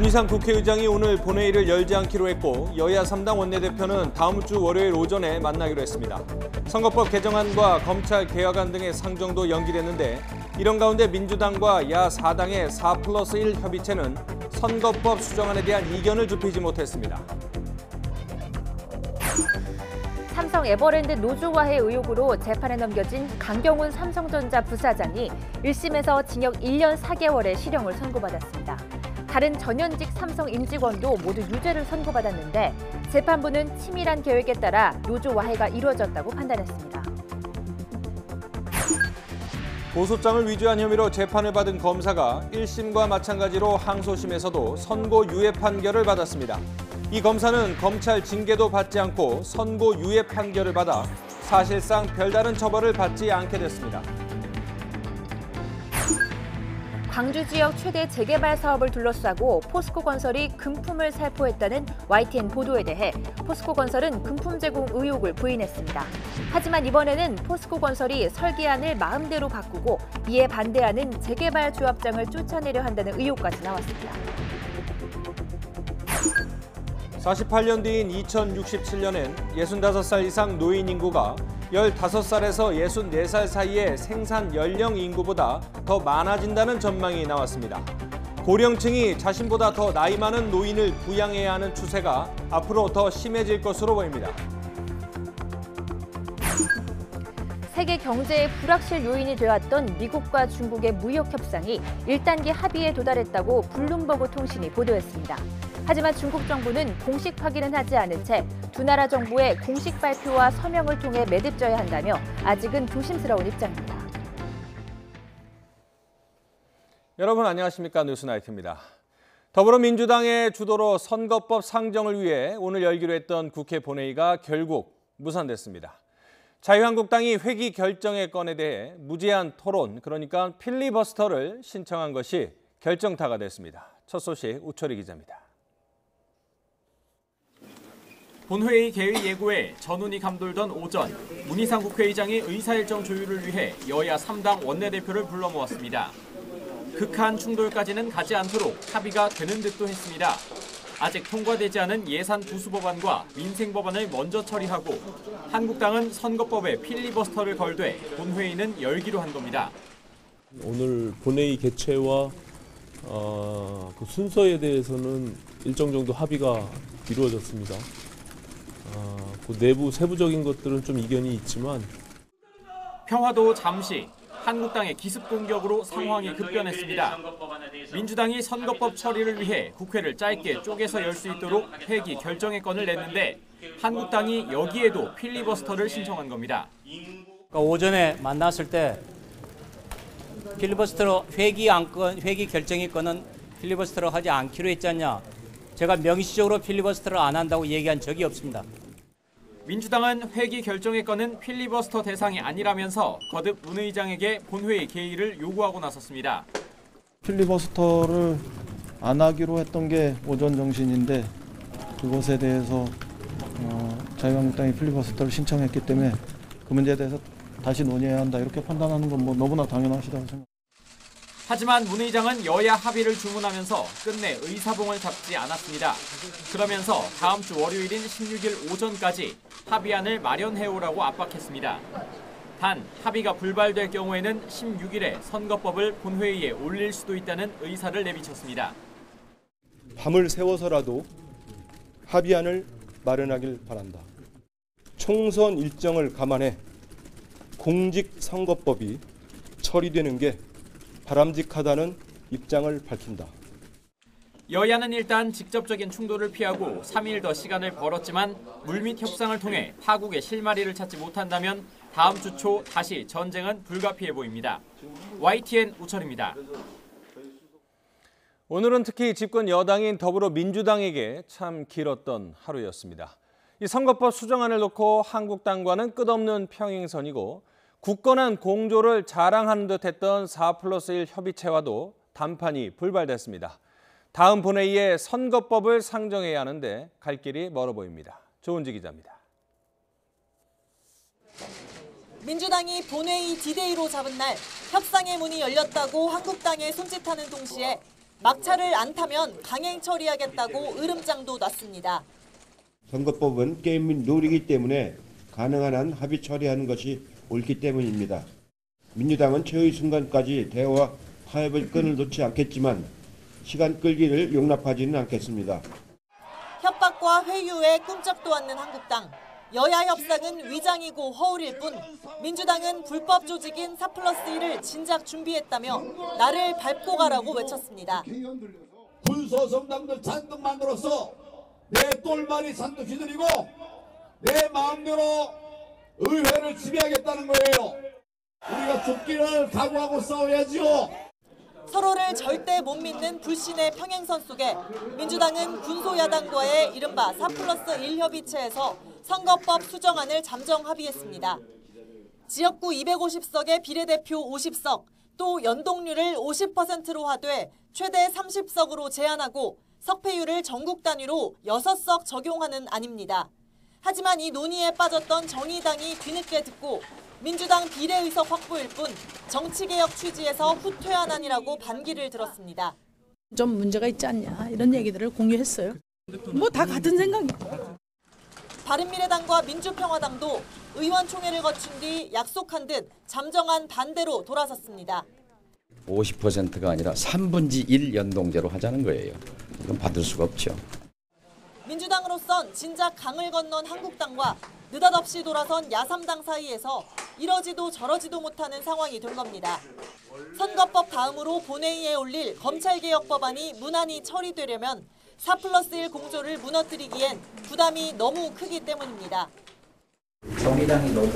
문희상 국회의장이 오늘 본회의를 열지 않기로 했고 여야 3당 원내대표는 다음 주 월요일 오전에 만나기로 했습니다. 선거법 개정안과 검찰 개혁안 등의 상정도 연기됐는데 이런 가운데 민주당과 야 4당의 4+1 협의체는 선거법 수정안에 대한 이견을 좁히지 못했습니다. 삼성 에버랜드 노조와해 의혹으로 재판에 넘겨진 강경훈 삼성전자 부사장이 1심에서 징역 1년 4개월의 실형을 선고받았습니다. 다른 전현직 삼성 임직원도 모두 유죄를 선고받았는데 재판부는 치밀한 계획에 따라 노조 와해가 이루어졌다고 판단했습니다. 고소장을 위조한 혐의로 재판을 받은 검사가 1심과 마찬가지로 항소심에서도 선고 유예 판결을 받았습니다. 이 검사는 검찰 징계도 받지 않고 선고 유예 판결을 받아 사실상 별다른 처벌을 받지 않게 됐습니다. 광주 지역 최대 재개발 사업을 둘러싸고 포스코건설이 금품을 살포했다는 YTN 보도에 대해 포스코건설은 금품 제공 의혹을 부인했습니다. 하지만 이번에는 포스코건설이 설계안을 마음대로 바꾸고 이에 반대하는 재개발 조합장을 쫓아내려 한다는 의혹까지 나왔습니다. 48년 뒤인 2067년엔 65살 이상 노인 인구가 15살에서 64살 사이의 생산 연령 인구보다 더 많아진다는 전망이 나왔습니다. 고령층이 자신보다 더 나이 많은 노인을 부양해야 하는 추세가 앞으로 더 심해질 것으로 보입니다. 세계 경제의 불확실 요인이 되었던 미국과 중국의 무역 협상이 1단계 합의에 도달했다고 블룸버그 통신이 보도했습니다. 하지만 중국 정부는 공식 확인은 하지 않은 채 두 나라 정부의 공식 발표와 서명을 통해 매듭져야 한다며 아직은 조심스러운 입장입니다. 여러분 안녕하십니까? 뉴스나이트입니다. 더불어민주당의 주도로 선거법 상정을 위해 오늘 열기로 했던 국회 본회의가 결국 무산됐습니다. 자유한국당이 회기 결정의 건에 대해 무제한 토론, 그러니까 필리버스터를 신청한 것이 결정타가 됐습니다. 첫 소식 우철희 기자입니다. 본회의 개의 예고에 전운이 감돌던 오전, 문희상 국회의장이 의사일정 조율을 위해 여야 3당 원내대표를 불러 모았습니다. 극한 충돌까지는 가지 않도록 합의가 되는 듯도 했습니다. 아직 통과되지 않은 예산 부수 법안과 민생 법안을 먼저 처리하고 한국당은 선거법에 필리버스터를 걸되 본회의는 열기로 한 겁니다. 오늘 본회의 개최와 그 순서에 대해서는 일정 정도 합의가 이루어졌습니다. 그 내부 세부적인 것들은 좀 이견이 있지만 평화도 잠시 한국당의 기습 공격으로 상황이 급변했습니다. 민주당이 선거법 처리를 위해 국회를 짧게 쪼개서 열 수 있도록 회기 결정의 건을 냈는데 한국당이 여기에도 필리버스터를 신청한 겁니다. 오전에 만났을 때 필리버스터로 회기 결정의 건은 필리버스터로 하지 않기로 했지 않냐. 제가 명시적으로 필리버스터를 안 한다고 얘기한 적이 없습니다. 민주당은 회기 결정의 건은 필리버스터 대상이 아니라면서 거듭 문 의장에게 본회의 개의를 요구하고 나섰습니다. 필리버스터를 안 하기로 했던 게 오전 정신인데 그것에 대해서 자유한국당이 필리버스터를 신청했기 때문에 그 문제에 대해서 다시 논의해야 한다 이렇게 판단하는 건 뭐 너무나 당연하시다고 생각합니다. 하지만 문 의장은 여야 합의를 주문하면서 끝내 의사봉을 잡지 않았습니다. 그러면서 다음 주 월요일인 16일 오전까지 합의안을 마련해오라고 압박했습니다. 단 합의가 불발될 경우에는 16일에 선거법을 본회의에 올릴 수도 있다는 의사를 내비쳤습니다. 밤을 새워서라도 합의안을 마련하길 바란다. 총선 일정을 감안해 공직선거법이 처리되는 게 바람직하다는 입장을 밝힌다. 여야는 일단 직접적인 충돌을 피하고 3일 더 시간을 벌었지만 물밑 협상을 통해 파국의 실마리를 찾지 못한다면 다음 주 초 다시 전쟁은 불가피해 보입니다. YTN 우철입니다. 오늘은 특히 집권 여당인 더불어민주당에게 참 길었던 하루였습니다. 이 선거법 수정안을 놓고 한국당과는 끝없는 평행선이고 굳건한 공조를 자랑하는 듯했던 4+1 협의체와도 단판이 불발됐습니다. 다음 본회의에 선거법을 상정해야 하는데 갈 길이 멀어 보입니다. 조은지 기자입니다. 민주당이 본회의 디데이로 잡은 날 협상의 문이 열렸다고 한국당에 손짓하는 동시에 막차를 안 타면 강행 처리하겠다고 으름장도 놨습니다. 선거법은 게임 및 룰이기 때문에 가능한 한 합의 처리하는 것이 옳기 때문입니다. 민주당은 최후의 순간까지 대화와 타협의 끈을 놓지 않겠지만 시간 끌기를 용납하지는 않겠습니다. 협박과 회유에 꿈쩍도 않는 한국당. 여야 협상은 위장이고 허울일 뿐 민주당은 불법 조직인 4+1을 진작 준비했다며 나를 밟고 가라고 외쳤습니다. 군소성당들 잔뜩 만들어서 내 똘마니 잔뜩 휘두르고 내 마음대로 의회를 지배하겠다는 거예요. 우리가 죽기를 각오하고 싸워야지요. 서로를 절대 못 믿는 불신의 평행선 속에 민주당은 군소야당과의 이른바 4+1 협의체에서 선거법 수정안을 잠정 합의했습니다. 지역구 250석의 비례대표 50석, 또 연동률을 50%로 하되 최대 30석으로 제한하고 석패율을 전국 단위로 6석 적용하는 안입니다. 하지만 이 논의에 빠졌던 정의당이 뒤늦게 듣고 민주당 비례의석 확보일 뿐 정치개혁 취지에서 후퇴한 안이라고 반기를 들었습니다. 좀 문제가 있지 않냐 이런 얘기들을 공유했어요. 뭐 다 같은 생각이에요. 바른미래당과 민주평화당도 의원총회를 거친 뒤 약속한 듯 잠정안 반대로 돌아섰습니다. 50%가 아니라 3분의 1 연동제로 하자는 거예요. 이건 받을 수가 없죠. 민주당으로선 진작 강을 건넌 한국당과 느닷없이 돌아선 야3당 사이에서 이러지도 저러지도 못하는 상황이 된 겁니다. 선거법 다음으로 본회의에 올릴 검찰개혁 법안이 무난히 처리되려면 4+1 공조를 무너뜨리기엔 부담이 너무 크기 때문입니다. 정의당이 너무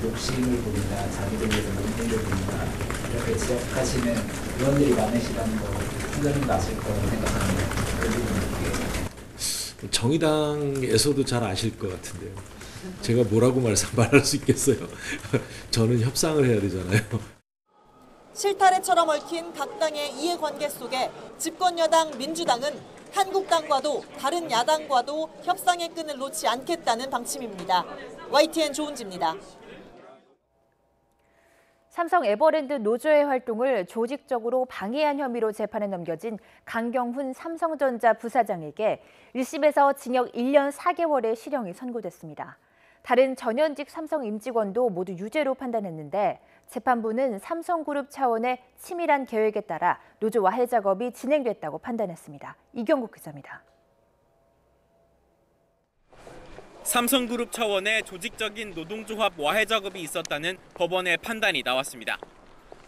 욕심을 부린다, 자기들 위해서 논쟁을 부린다 이렇게 지적하시는 의원들이 많으시다는 거 상당히 맞을 거라고 생각합니다. 정의당에서도 잘 아실 것 같은데요. 제가 뭐라고 말할 수 있겠어요. 저는 협상을 해야 되잖아요. 실타래처럼 얽힌 각 당의 이해관계 속에 집권여당 민주당은 한국당과도 다른 야당과도 협상의 끈을 놓지 않겠다는 방침입니다. YTN 조은지입니다. 삼성 에버랜드 노조의 활동을 조직적으로 방해한 혐의로 재판에 넘겨진 강경훈 삼성전자 부사장에게 1심에서 징역 1년 4개월의 실형이 선고됐습니다. 다른 전현직 삼성 임직원도 모두 유죄로 판단했는데 재판부는 삼성그룹 차원의 치밀한 계획에 따라 노조 와해 작업이 진행됐다고 판단했습니다. 이경국 기자입니다. 삼성그룹 차원의 조직적인 노동조합 와해 작업이 있었다는 법원의 판단이 나왔습니다.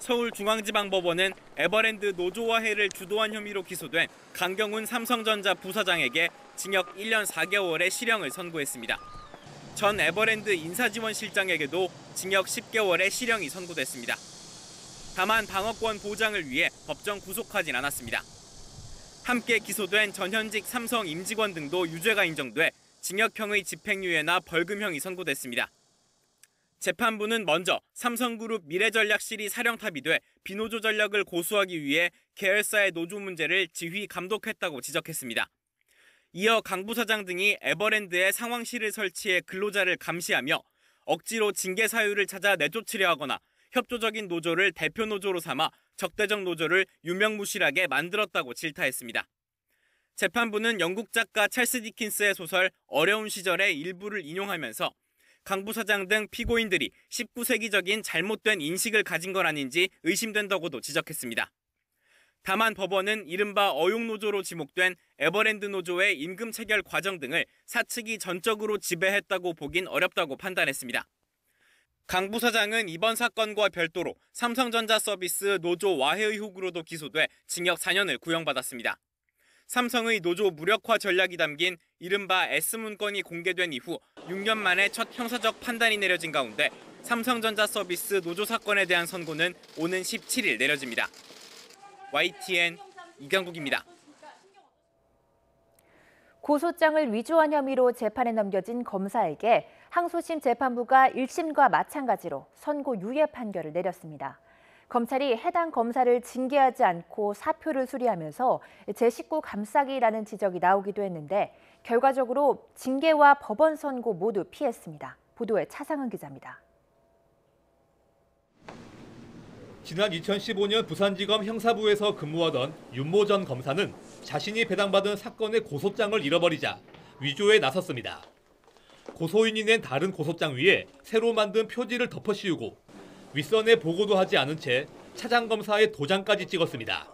서울중앙지방법원은 에버랜드 노조와해를 주도한 혐의로 기소된 강경훈 삼성전자 부사장에게 징역 1년 4개월의 실형을 선고했습니다. 전 에버랜드 인사지원실장에게도 징역 10개월의 실형이 선고됐습니다. 다만 방어권 보장을 위해 법정 구속하진 않았습니다. 함께 기소된 전현직 삼성 임직원 등도 유죄가 인정돼 징역형의 집행유예나 벌금형이 선고됐습니다. 재판부는 먼저 삼성그룹 미래전략실이 사령탑이 돼 비노조 전략을 고수하기 위해 계열사의 노조 문제를 지휘 감독했다고 지적했습니다. 이어 강 부사장 등이 에버랜드에 상황실을 설치해 근로자를 감시하며 억지로 징계 사유를 찾아 내쫓으려 하거나 협조적인 노조를 대표 노조로 삼아 적대적 노조를 유명무실하게 만들었다고 질타했습니다. 재판부는 영국 작가 찰스 디킨스의 소설 어려운 시절의 일부를 인용하면서 강 부사장 등 피고인들이 19세기적인 잘못된 인식을 가진 건 아닌지 의심된다고도 지적했습니다. 다만 법원은 이른바 어용노조로 지목된 에버랜드 노조의 임금 체결 과정 등을 사측이 전적으로 지배했다고 보긴 어렵다고 판단했습니다. 강 부사장은 이번 사건과 별도로 삼성전자 서비스 노조 와해 의혹으로도 기소돼 징역 4년을 구형받았습니다. 삼성의 노조 무력화 전략이 담긴 이른바 S문건이 공개된 이후 6년 만에 첫 형사적 판단이 내려진 가운데 삼성전자 서비스 노조 사건에 대한 선고는 오는 17일 내려집니다. YTN 이경국입니다. 고소장을 위조한 혐의로 재판에 넘겨진 검사에게 항소심 재판부가 1심과 마찬가지로 선고 유예 판결을 내렸습니다. 검찰이 해당 검사를 징계하지 않고 사표를 수리하면서 제19 감싸기라는 지적이 나오기도 했는데 결과적으로 징계와 법원 선고 모두 피했습니다. 보도에 차상은 기자입니다. 지난 2015년 부산지검 형사부에서 근무하던 윤모 전 검사는 자신이 배당받은 사건의 고소장을 잃어버리자 위조에 나섰습니다. 고소인이 낸 다른 고소장 위에 새로 만든 표지를 덮어씌우고 윗선에 보고도 하지 않은 채 차장검사의 도장까지 찍었습니다.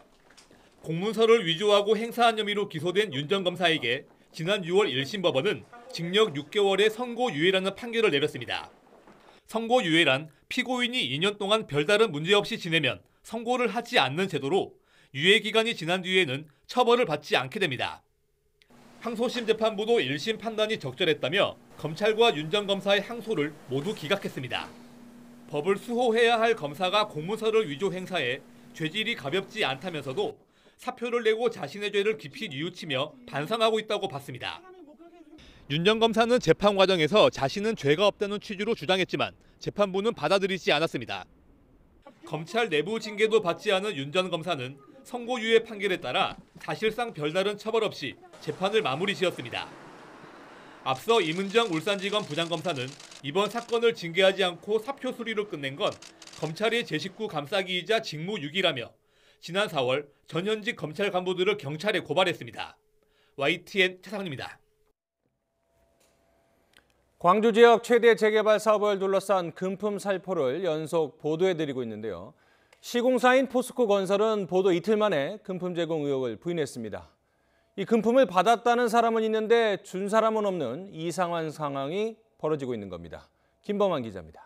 공문서를 위조하고 행사한 혐의로 기소된 윤 전 검사에게 지난 6월 1심 법원은 징역 6개월의 선고유예라는 판결을 내렸습니다. 선고유예란 피고인이 2년 동안 별다른 문제 없이 지내면 선고를 하지 않는 제도로 유예기간이 지난 뒤에는 처벌을 받지 않게 됩니다. 항소심 재판부도 1심 판단이 적절했다며 검찰과 윤 전 검사의 항소를 모두 기각했습니다. 법을 수호해야 할 검사가 공문서를 위조 행사해 죄질이 가볍지 않다면서도 사표를 내고 자신의 죄를 깊이 뉘우치며 반성하고 있다고 봤습니다. 윤 전 검사는 재판 과정에서 자신은 죄가 없다는 취지로 주장했지만 재판부는 받아들이지 않았습니다. 검찰 내부 징계도 받지 않은 윤 전 검사는 선고유예 판결에 따라 사실상 별다른 처벌 없이 재판을 마무리 지었습니다. 앞서 임은정 울산지검 부장검사는 이번 사건을 징계하지 않고 사표 수리로 끝낸 건 검찰의 제 식구 감싸기이자 직무유기라며 지난 4월 전현직 검찰 간부들을 경찰에 고발했습니다. YTN 최상훈입니다. 광주 지역 최대 재개발 사업을 둘러싼 금품 살포를 연속 보도해드리고 있는데요. 시공사인 포스코 건설은 보도 이틀 만에 금품 제공 의혹을 부인했습니다. 이 금품을 받았다는 사람은 있는데 준 사람은 없는 이상한 상황이 벌어지고 있는 겁니다. 김범환 기자입니다.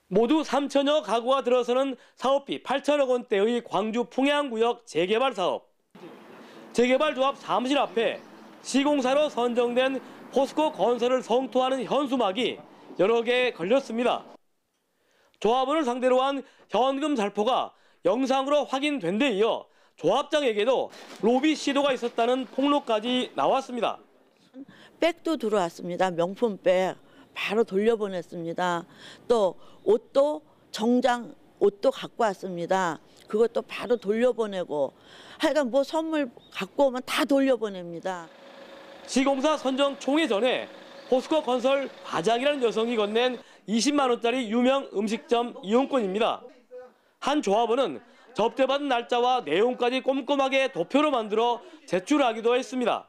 모두 3천여 가구가 들어서는 사업비 8천억 원대의 광주 풍양구역 재개발 사업. 재개발 조합 사무실 앞에 시공사로 선정된 포스코 건설을 성토하는 현수막이 여러 개 걸렸습니다. 조합원을 상대로 한 현금 살포가 영상으로 확인된 데 이어 조합장에게도 로비 시도가 있었다는 폭로까지 나왔습니다. 백도 들어왔습니다. 명품백 바로 돌려보냈습니다. 또 옷도 정장 옷도 갖고 왔습니다. 그것도 바로 돌려보내고 하여간 뭐 선물 갖고 오면 다 돌려보냅니다. 시공사 선정 총회 전에 포스코 건설 과장이라는 여성이 건넨 20만 원짜리 유명 음식점 이용권입니다. 한 조합원은 접대받은 날짜와 내용까지 꼼꼼하게 도표로 만들어 제출하기도 했습니다.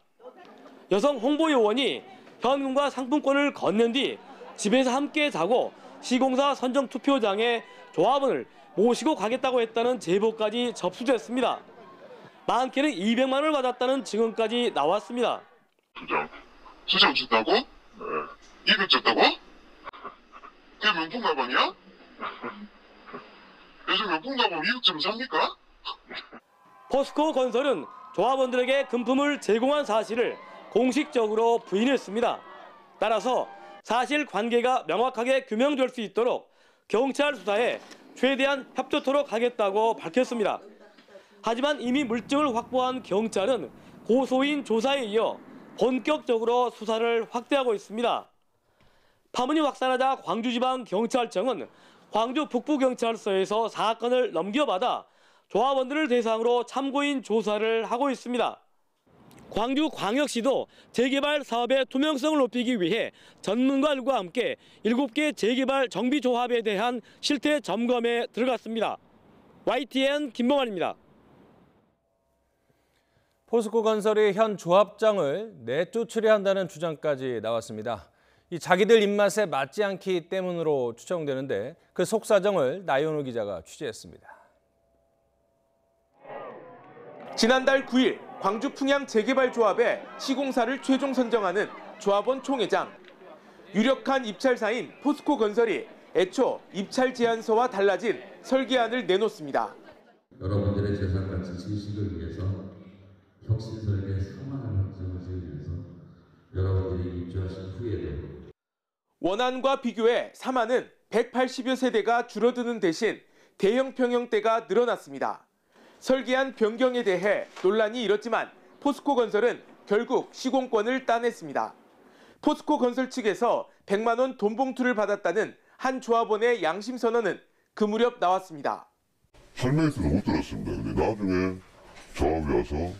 여성 홍보요원이 현금과 상품권을 건넨 뒤 집에서 함께 자고 시공사 선정 투표장에 조합원을 모시고 가겠다고 했다는 제보까지 접수됐습니다. 많게는 200만 원을 받았다는 증언까지 나왔습니다. 수장 줬다고? 네. 200 줬다고? 그게 명품가방이야? 요즘 명품가방 200점 삽니까? 포스코 건설은 조합원들에게 금품을 제공한 사실을 공식적으로 부인했습니다. 따라서 사실관계가 명확하게 규명될 수 있도록 경찰 수사에 최대한 협조토록 하겠다고 밝혔습니다. 하지만 이미 물증을 확보한 경찰은 고소인 조사에 이어 본격적으로 수사를 확대하고 있습니다. 파문이 확산하자 광주지방경찰청은 광주 북부경찰서에서 사건을 넘겨받아 조합원들을 대상으로 참고인 조사를 하고 있습니다. 광주광역시도 재개발 사업의 투명성을 높이기 위해 전문가들과 함께 7개 재개발 정비조합에 대한 실태 점검에 들어갔습니다. YTN 김범환입니다. 포스코 건설이 현 조합장을 내쫓으려 한다는 주장까지 나왔습니다. 이 자기들 입맛에 맞지 않기 때문으로 추정되는데 그 속사정을 나연우 기자가 취재했습니다. 지난달 9일 광주 풍양 재개발 조합의 시공사를 최종 선정하는 조합원 총회장. 유력한 입찰사인 포스코 건설이 애초 입찰 제안서와 달라진 설계안을 내놓습니다. 여러분들의 재산가치 증식을 위해서 혁신설계 3만 원 확정하시기 위해서 여러분들이 입주하신 후에도 원안과 비교해 3안은 180여 세대가 줄어드는 대신 대형 평형대가 늘어났습니다. 설계안 변경에 대해 논란이 일었지만 포스코 건설은 결국 시공권을 따냈습니다. 포스코 건설 측에서 100만 원 돈봉투를 받았다는 한 조합원의 양심 선언은 그 무렵 나왔습니다. 설명해서 못 들었습니다. 근데 나중에 조합이 와서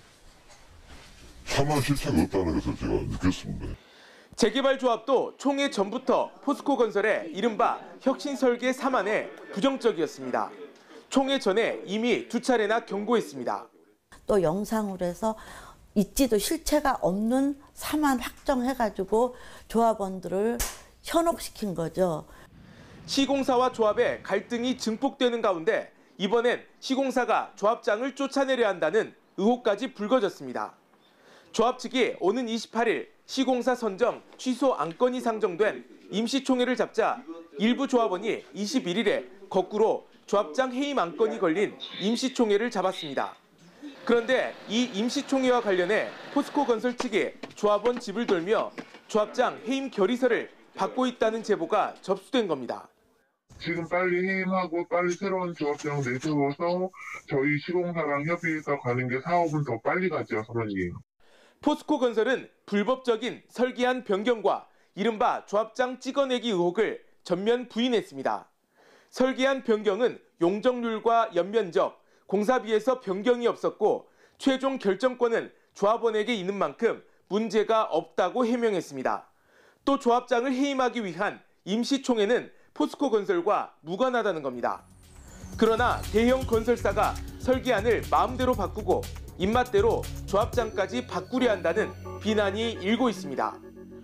3만 실체가 없다는 것을 제가 느꼈습니다. 재개발조합도 총회 전부터 포스코건설의 이른바 혁신설계 3안에 부정적이었습니다. 총회 전에 이미 2차례나 경고했습니다. 또 영상으로 해서 있지도 실체가 없는 3안 확정해가지고 조합원들을 현혹시킨 거죠. 시공사와 조합의 갈등이 증폭되는 가운데 이번엔 시공사가 조합장을 쫓아내려 한다는 의혹까지 불거졌습니다. 조합 측이 오는 28일 시공사 선정 취소 안건이 상정된 임시총회를 잡자 일부 조합원이 21일에 거꾸로 조합장 해임 안건이 걸린 임시총회를 잡았습니다. 그런데 이 임시총회와 관련해 포스코건설 측이 조합원 집을 돌며 조합장 해임 결의서를 받고 있다는 제보가 접수된 겁니다. 지금 빨리 해임하고 빨리 새로운 조합장 내세워서 저희 시공사랑 협의해서 가는 게 사업은 더 빨리 가죠, 선생님. 포스코건설은 불법적인 설계안 변경과 이른바 조합장 찍어내기 의혹을 전면 부인했습니다. 설계안 변경은 용적률과 연면적, 공사비에서 변경이 없었고 최종 결정권은 조합원에게 있는 만큼 문제가 없다고 해명했습니다. 또 조합장을 해임하기 위한 임시총회는 포스코건설과 무관하다는 겁니다. 그러나 대형 건설사가 설계안을 마음대로 바꾸고 입맛대로 조합장까지 바꾸려 한다는 비난이 일고 있습니다.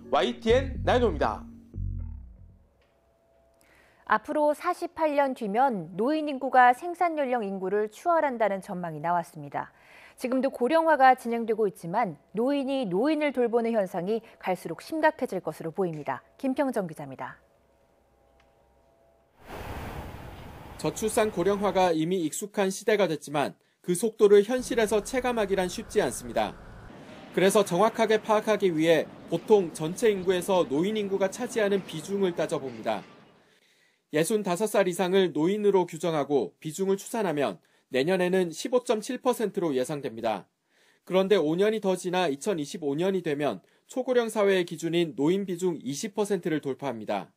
YTN 나인호입니다. 앞으로 48년 뒤면 노인 인구가 생산 연령 인구를 추월한다는 전망이 나왔습니다. 지금도 고령화가 진행되고 있지만 노인이 노인을 돌보는 현상이 갈수록 심각해질 것으로 보입니다. 김평정 기자입니다. 저출산 고령화가 이미 익숙한 시대가 됐지만 그 속도를 현실에서 체감하기란 쉽지 않습니다. 그래서 정확하게 파악하기 위해 보통 전체 인구에서 노인 인구가 차지하는 비중을 따져봅니다. 65살 이상을 노인으로 규정하고 비중을 추산하면 내년에는 15.7%로 예상됩니다. 그런데 5년이 더 지나 2025년이 되면 초고령 사회의 기준인 노인 비중 20%를 돌파합니다.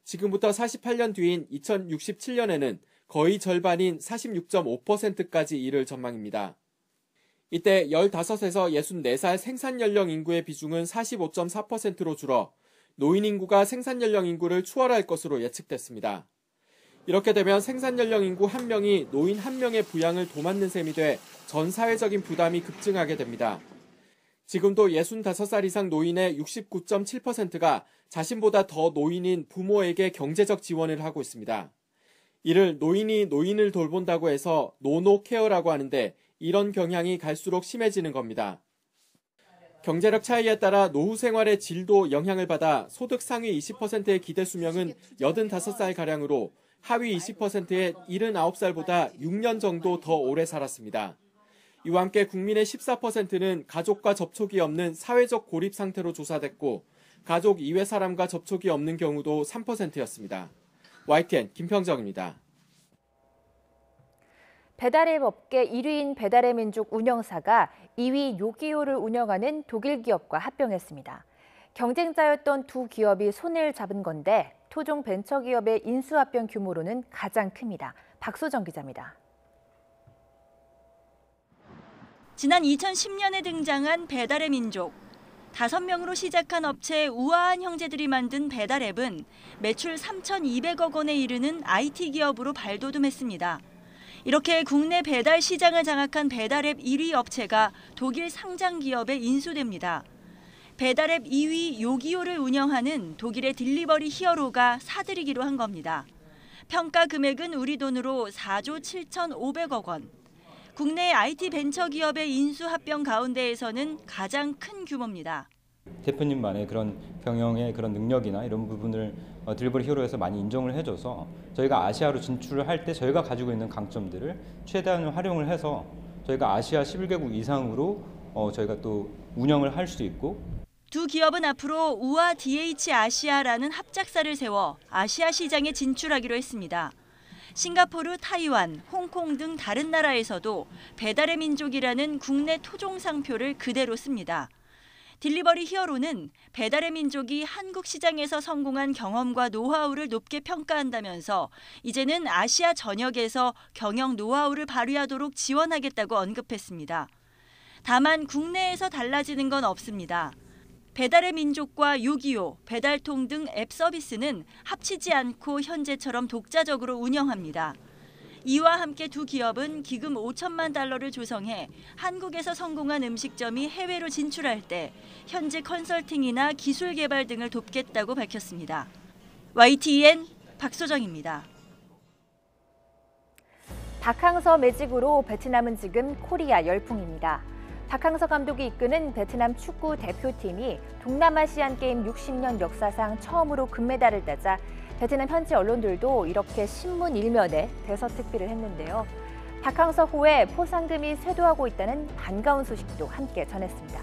지금부터 48년 뒤인 2067년에는 거의 절반인 46.5%까지 이를 전망입니다. 이때 15에서 64살 생산 연령 인구의 비중은 45.4%로 줄어 노인 인구가 생산 연령 인구를 추월할 것으로 예측됐습니다. 이렇게 되면 생산 연령 인구 1명이 노인 1명의 부양을 도맡는 셈이 돼 전 사회적인 부담이 급증하게 됩니다. 지금도 65살 이상 노인의 69.7%가 자신보다 더 노인인 부모에게 경제적 지원을 하고 있습니다. 이를 노인이 노인을 돌본다고 해서 노노케어라고 하는데 이런 경향이 갈수록 심해지는 겁니다. 경제력 차이에 따라 노후 생활의 질도 영향을 받아 소득 상위 20%의 기대 수명은 85살가량으로 하위 20%의 79살보다 6년 정도 더 오래 살았습니다. 이와 함께 국민의 14%는 가족과 접촉이 없는 사회적 고립 상태로 조사됐고 가족 이외 사람과 접촉이 없는 경우도 3%였습니다. YTN 김평정입니다. 배달앱 업계 1위인 배달의 민족 운영사가 2위 요기요를 운영하는 독일 기업과 합병했습니다. 경쟁자였던 두 기업이 손을 잡은 건데 토종 벤처기업의 인수합병 규모로는 가장 큽니다. 박소정 기자입니다. 지난 2010년에 등장한 배달의 민족. 5명으로 시작한 업체 우아한 형제들이 만든 배달앱은 매출 3,200억 원에 이르는 IT 기업으로 발돋움했습니다. 이렇게 국내 배달 시장을 장악한 배달앱 1위 업체가 독일 상장 기업에 인수됩니다. 배달앱 2위 요기요를 운영하는 독일의 딜리버리 히어로가 사들이기로 한 겁니다. 평가 금액은 우리 돈으로 4조 7,500억 원. 국내 IT 벤처 기업의 인수 합병 가운데에서는 가장 큰 규모입니다. 대표님만의 그런 경영의 그런 능력이나 이런 부분을 딜리버리 히어로에서 많이 인정을 해줘서 저희가 아시아로 진출을 할 때 저희가 가지고 있는 강점들을 최대한 활용을 해서 저희가 아시아 11개국 이상으로 저희가 또 운영을 할 수 있고 두 기업은 앞으로 우아 DH 아시아라는 합작사를 세워 아시아 시장에 진출하기로 했습니다. 싱가포르, 타이완, 홍콩 등 다른 나라에서도 배달의 민족이라는 국내 토종 상표를 그대로 씁니다. 딜리버리 히어로는 배달의 민족이 한국 시장에서 성공한 경험과 노하우를 높게 평가한다면서 이제는 아시아 전역에서 경영 노하우를 발휘하도록 지원하겠다고 언급했습니다. 다만 국내에서 달라지는 건 없습니다. 배달의 민족과 625, 배달통 등 앱 서비스는 합치지 않고 현재처럼 독자적으로 운영합니다. 이와 함께 두 기업은 기금 5천만 달러를 조성해 한국에서 성공한 음식점이 해외로 진출할 때 현지 컨설팅이나 기술 개발 등을 돕겠다고 밝혔습니다. YTN 박소정입니다. 박항서 매직으로 베트남은 지금 코리아 열풍입니다. 박항서 감독이 이끄는 베트남 축구 대표팀이 동남아시안게임 60년 역사상 처음으로 금메달을 따자 베트남 현지 언론들도 이렇게 신문 일면에 대서특필을 했는데요. 박항서 호에 포상금이 쇄도하고 있다는 반가운 소식도 함께 전했습니다.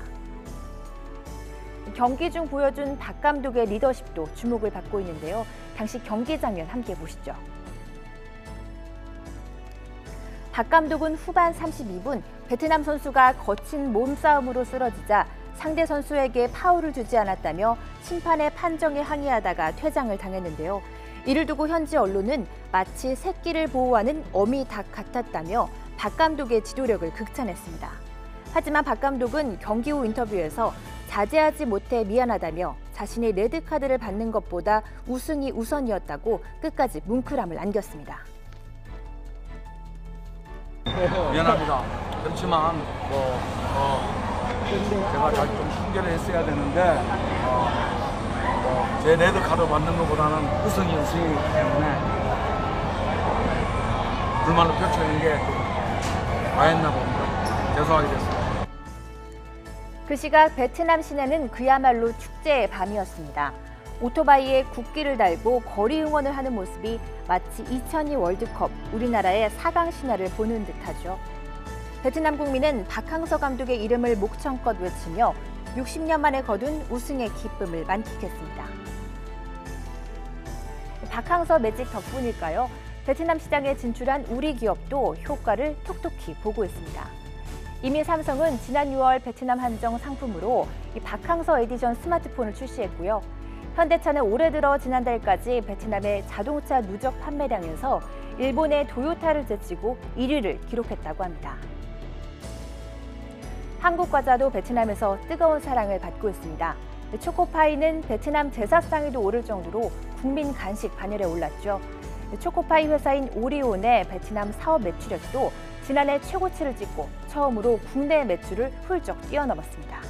경기 중 보여준 박 감독의 리더십도 주목을 받고 있는데요. 당시 경기 장면 함께 보시죠. 박 감독은 후반 32분 베트남 선수가 거친 몸싸움으로 쓰러지자 상대 선수에게 파울을 주지 않았다며 심판의 판정에 항의하다가 퇴장을 당했는데요. 이를 두고 현지 언론은 마치 새끼를 보호하는 어미 닭 같았다며 박 감독의 지도력을 극찬했습니다. 하지만 박 감독은 경기 후 인터뷰에서 자제하지 못해 미안하다며 자신의 레드카드를 받는 것보다 우승이 우선이었다고 끝까지 뭉클함을 안겼습니다. 미안합니다. 그렇지만 제가 잘 좀 통제를 했어야 되는데 제 레드 카드 받는 것보다는 우승이기 때문에 불만을 표출하는 게 과했나 봅니다. 죄송하게 됐습니다. 그 시각 베트남 시내는 그야말로 축제의 밤이었습니다. 오토바이에 국기를 달고 거리 응원을 하는 모습이 마치 2002 월드컵 우리나라의 4강 신화를 보는 듯하죠. 베트남 국민은 박항서 감독의 이름을 목청껏 외치며 60년 만에 거둔 우승의 기쁨을 만끽했습니다. 박항서 매직 덕분일까요? 베트남 시장에 진출한 우리 기업도 효과를 톡톡히 보고 있습니다. 이미 삼성은 지난 6월 베트남 한정 상품으로 이 박항서 에디션 스마트폰을 출시했고요. 현대차는 올해 들어 지난달까지 베트남의 자동차 누적 판매량에서 일본의 도요타를 제치고 1위를 기록했다고 합니다. 한국 과자도 베트남에서 뜨거운 사랑을 받고 있습니다. 초코파이는 베트남 제사상에도 오를 정도로 국민 간식 반열에 올랐죠. 초코파이 회사인 오리온의 베트남 사업 매출액도 지난해 최고치를 찍고 처음으로 국내 매출을 훌쩍 뛰어넘었습니다.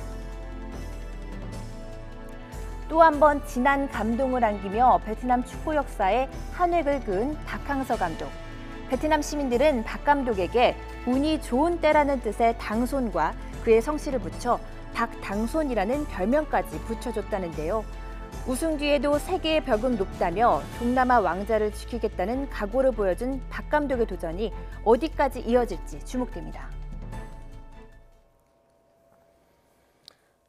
또 한 번 진한 감동을 안기며 베트남 축구 역사에 한 획을 그은 박항서 감독. 베트남 시민들은 박 감독에게 운이 좋은 때라는 뜻의 당손과 그의 성씨를 붙여 박당손이라는 별명까지 붙여줬다는데요. 우승 뒤에도 세계의 벽은 높다며 동남아 왕자를 지키겠다는 각오를 보여준 박 감독의 도전이 어디까지 이어질지 주목됩니다.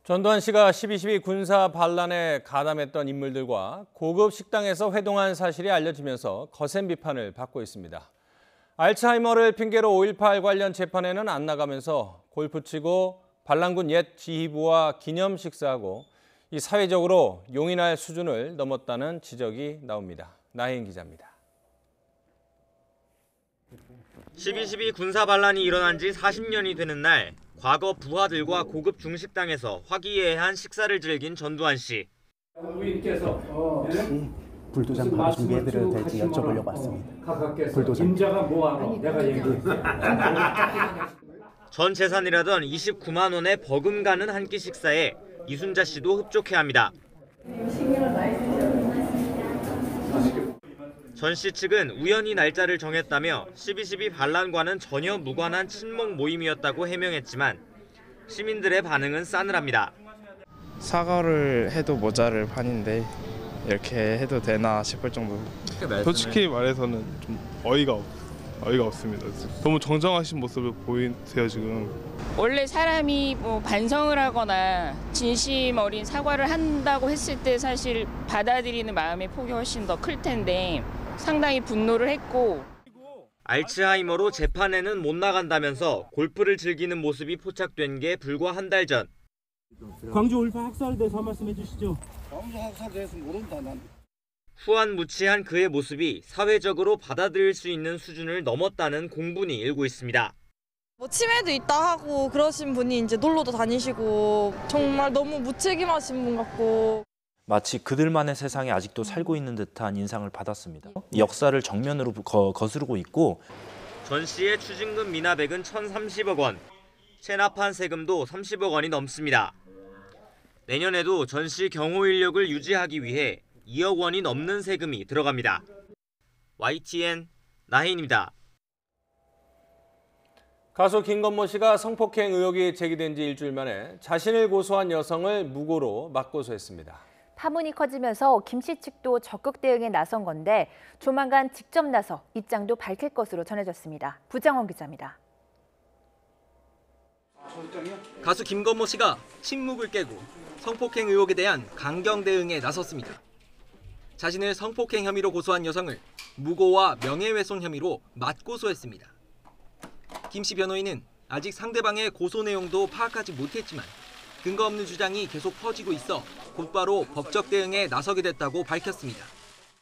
전두환 씨가 12.12 군사 반란에 가담했던 인물들과 고급 식당에서 회동한 사실이 알려지면서 거센 비판을 받고 있습니다. 알츠하이머를 핑계로 5.18 관련 재판에는 안 나가면서 골프 치고 반란군 옛 지휘부와 기념 식사하고 이 사회적으로 용인할 수준을 넘었다는 지적이 나옵니다. 나혜인 기자입니다. 12.12 군사 반란이 일어난 지 40년이 되는 날, 과거 부하들과 고급 중식당에서 화기애애한 식사를 즐긴 전두환 씨. 부인께서 불도장 바로 준비해드려도 될지 여쭤보려고 왔습니다. 불도장. 임자가 뭐하노? 내가 얘기해. 전 재산이라던 29만 원의 버금가는 한 끼 식사에 이순자 씨도 흡족해합니다. 전 씨 측은 우연히 날짜를 정했다며 12.12 반란과는 전혀 무관한 친목 모임이었다고 해명했지만 시민들의 반응은 싸늘합니다. 사과를 해도 모자랄 판인데 이렇게 해도 되나 싶을 정도. 솔직히 말해서는 좀 어이가 없습니다. 너무 정정하신 모습을 보이세요 지금. 원래 사람이 뭐 반성을 하거나 진심 어린 사과를 한다고 했을 때 사실 받아들이는 마음의 폭이 훨씬 더 클 텐데 상당히 분노를 했고. 알츠하이머로 재판에는 못 나간다면서 골프를 즐기는 모습이 포착된 게 불과 한 달 전. 광주 올파 학살에 대해서 한 말씀 해주시죠. 광주 학살에 대해서 모른다 난. 후안무치한 그의 모습이 사회적으로 받아들일 수 있는 수준을 넘었다는 공분이 일고 있습니다. 뭐 치매도 있다 하고 그러신 분이 이제 놀러도 다니시고 정말 너무 무책임하신 분 같고 마치 그들만의 세상에 아직도 살고 있는 듯한 인상을 받았습니다. 역사를 정면으로 거스르고 있고 전 씨의 추징금 미납액은 1,030억 원, 체납한 세금도 30억 원이 넘습니다. 내년에도 전 씨 경호 인력을 유지하기 위해 2억 원이 넘는 세금이 들어갑니다. YTN 나혜인입니다. 가수 김건모 씨가 성폭행 의혹이 제기된 지 일주일 만에 자신을 고소한 여성을 무고로 맞고소했습니다. 파문이 커지면서 김 씨 측도 적극 대응에 나선 건데 조만간 직접 나서 입장도 밝힐 것으로 전해졌습니다. 부장원 기자입니다. 가수 김건모 씨가 침묵을 깨고 성폭행 의혹에 대한 강경 대응에 나섰습니다. 자신을 성폭행 혐의로 고소한 여성을 무고와 명예훼손 혐의로 맞고소했습니다. 김 씨 변호인은 아직 상대방의 고소 내용도 파악하지 못했지만 근거 없는 주장이 계속 퍼지고 있어 곧바로 법적 대응에 나서게 됐다고 밝혔습니다.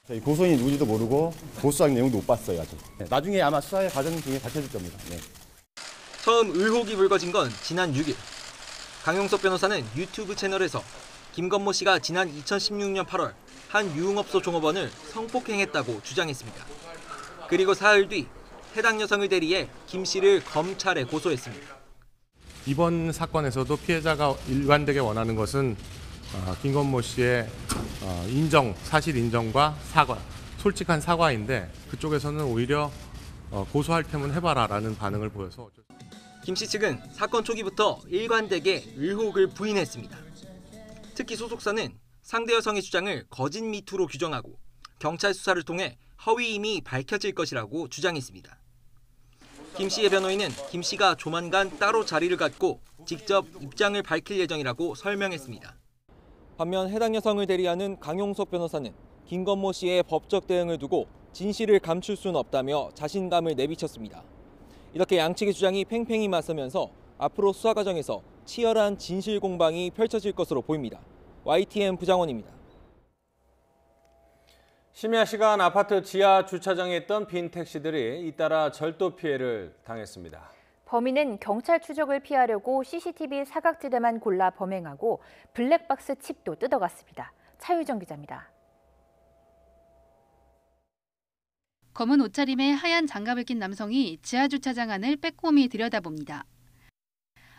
저희 고소인이 누군지도 모르고 고소장 내용도 못 봤어요 아직. 나중에 아마 수사의 과정 중에 밝혀질 겁니다. 네. 처음 의혹이 불거진 건 지난 6일. 강용석 변호사는 유튜브 채널에서 김건모 씨가 지난 2016년 8월 한 유흥업소 종업원을 성폭행했다고 주장했습니다. 그리고 사흘 뒤 해당 여성을 대리해 김 씨를 검찰에 고소했습니다. 이번 사건에서도 피해자가 일관되게 원하는 것은 김건모 씨의 사실 인정과 사과, 솔직한 사과인데 그쪽에서는 오히려 고소할 테면 해봐라라는 반응을 보여서 김 씨 측은 사건 초기부터 일관되게 의혹을 부인했습니다. 특히 소속사는 상대 여성의 주장을 거짓 미투로 규정하고 경찰 수사를 통해 허위임이 밝혀질 것이라고 주장했습니다. 김 씨의 변호인은 김 씨가 조만간 따로 자리를 갖고 직접 입장을 밝힐 예정이라고 설명했습니다. 반면 해당 여성을 대리하는 강용석 변호사는 김건모 씨의 법적 대응을 두고 진실을 감출 수는 없다며 자신감을 내비쳤습니다. 이렇게 양측의 주장이 팽팽히 맞서면서 앞으로 수사 과정에서 치열한 진실 공방이 펼쳐질 것으로 보입니다. YTN 부장원입니다. 심야 시간 아파트 지하 주차장에 있던 빈 택시들이 잇따라 절도 피해를 당했습니다. 범인은 경찰 추적을 피하려고 CCTV 사각지대만 골라 범행하고 블랙박스 칩도 뜯어갔습니다. 차유정 기자입니다. 검은 옷차림에 하얀 장갑을 낀 남성이 지하 주차장 안을 빼꼼히 들여다봅니다.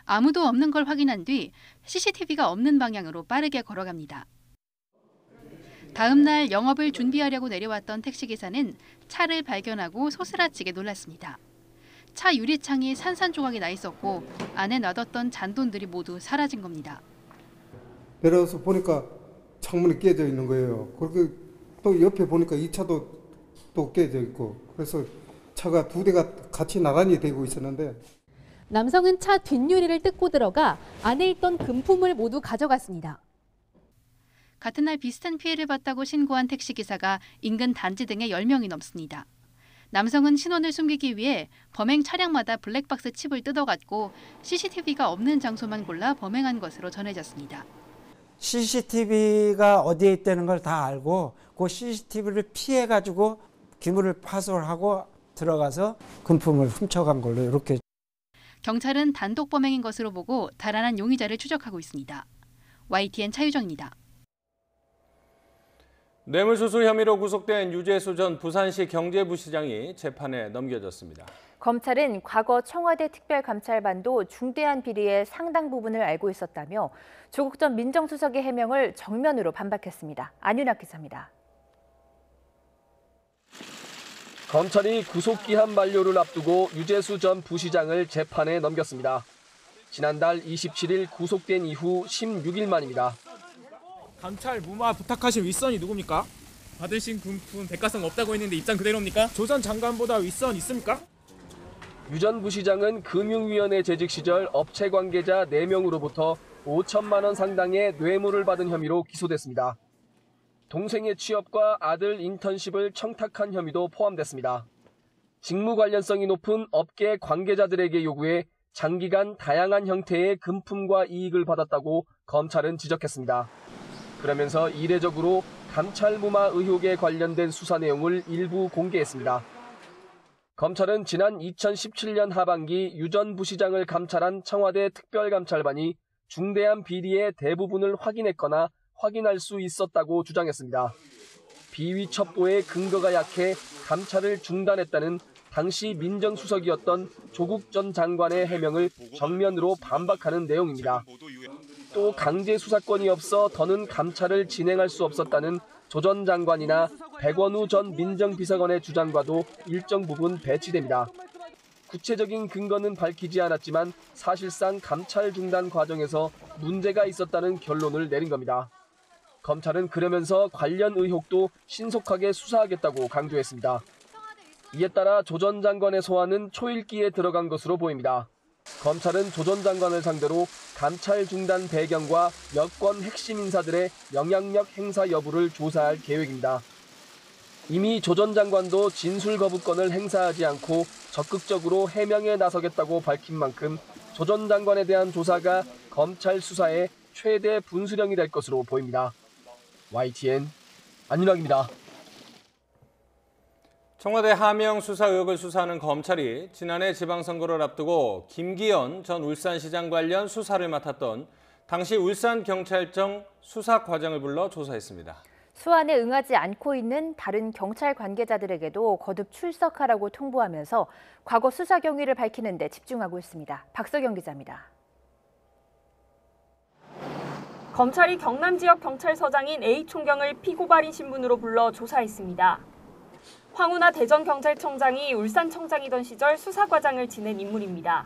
아무도 없는 걸 확인한 뒤 CCTV가 없는 방향으로 빠르게 걸어갑니다. 다음 날 영업을 준비하려고 내려왔던 택시기사는 차를 발견하고 소스라치게 놀랐습니다. 차 유리창이 산산조각이 나 있었고 안에 놔뒀던 잔돈들이 모두 사라진 겁니다. 내려와서 보니까 창문이 깨져 있는 거예요. 그리고 또 옆에 보니까 이 차도 또 깨져 있고 그래서 차가 두 대가 같이 나란히 대고 있었는데 남성은 차 뒷유리를 뜯고 들어가 안에 있던 금품을 모두 가져갔습니다. 같은 날 비슷한 피해를 봤다고 신고한 택시기사가 인근 단지 등에 10명이 넘습니다. 남성은 신원을 숨기기 위해 범행 차량마다 블랙박스 칩을 뜯어갔고 CCTV가 없는 장소만 골라 범행한 것으로 전해졌습니다. CCTV가 어디에 있다는 걸 다 알고 그 CCTV를 피해가지고 기물을 파손하고 들어가서 금품을 훔쳐간 걸로 이렇게. 경찰은 단독 범행인 것으로 보고 달아난 용의자를 추적하고 있습니다. YTN 차유정입니다. 뇌물수수 혐의로 구속된 유재수 전 부산시 경제부시장이 재판에 넘겨졌습니다. 검찰은 과거 청와대 특별감찰반도 중대한 비리의 상당 부분을 알고 있었다며 조국 전 민정수석의 해명을 정면으로 반박했습니다. 안윤학 기자입니다. 검찰이 구속기한 만료를 앞두고 유재수 전 부시장을 재판에 넘겼습니다. 지난달 27일 구속된 이후 16일 만입니다. 감찰 무마 부탁하신 윗선이 누굽니까? 받으신 금품 대가성 없다고 했는데 입장 그대로입니까? 조 전 장관보다 윗선 있습니까? 유 전 부시장은 금융위원회 재직 시절 업체 관계자 4명으로부터 5천만 원 상당의 뇌물을 받은 혐의로 기소됐습니다. 동생의 취업과 아들 인턴십을 청탁한 혐의도 포함됐습니다. 직무 관련성이 높은 업계 관계자들에게 요구해 장기간 다양한 형태의 금품과 이익을 받았다고 검찰은 지적했습니다. 그러면서 이례적으로 감찰 무마 의혹에 관련된 수사 내용을 일부 공개했습니다. 검찰은 지난 2017년 하반기 유 전 부시장을 감찰한 청와대 특별감찰반이 중대한 비리의 대부분을 확인했거나 확인할 수 있었다고 주장했습니다. 비위 첩보에 근거가 약해 감찰을 중단했다는 당시 민정수석이었던 조국 전 장관의 해명을 정면으로 반박하는 내용입니다. 또 강제 수사권이 없어 더는 감찰을 진행할 수 없었다는 조 전 장관이나 백원우 전 민정비서관의 주장과도 일정 부분 배치됩니다. 구체적인 근거는 밝히지 않았지만 사실상 감찰 중단 과정에서 문제가 있었다는 결론을 내린 겁니다. 검찰은 그러면서 관련 의혹도 신속하게 수사하겠다고 강조했습니다. 이에 따라 조 전 장관의 소환은 초읽기에 들어간 것으로 보입니다. 검찰은 조 전 장관을 상대로 감찰 중단 배경과 여권 핵심 인사들의 영향력 행사 여부를 조사할 계획입니다. 이미 조 전 장관도 진술 거부권을 행사하지 않고 적극적으로 해명에 나서겠다고 밝힌 만큼 조 전 장관에 대한 조사가 검찰 수사의 최대 분수령이 될 것으로 보입니다. YTN 안윤학입니다. 청와대 하명 수사 의혹을 수사하는 검찰이 지난해 지방선거를 앞두고 김기현 전 울산시장 관련 수사를 맡았던 당시 울산경찰청 수사 과장을 불러 조사했습니다. 소환에 응하지 않고 있는 다른 경찰 관계자들에게도 거듭 출석하라고 통보하면서 과거 수사 경위를 밝히는 데 집중하고 있습니다. 박서경 기자입니다. 검찰이 경남 지역 경찰서장인 A 총경을 피고발인 신분으로 불러 조사했습니다. 황운하 대전경찰청장이 울산청장이던 시절 수사과장을 지낸 인물입니다.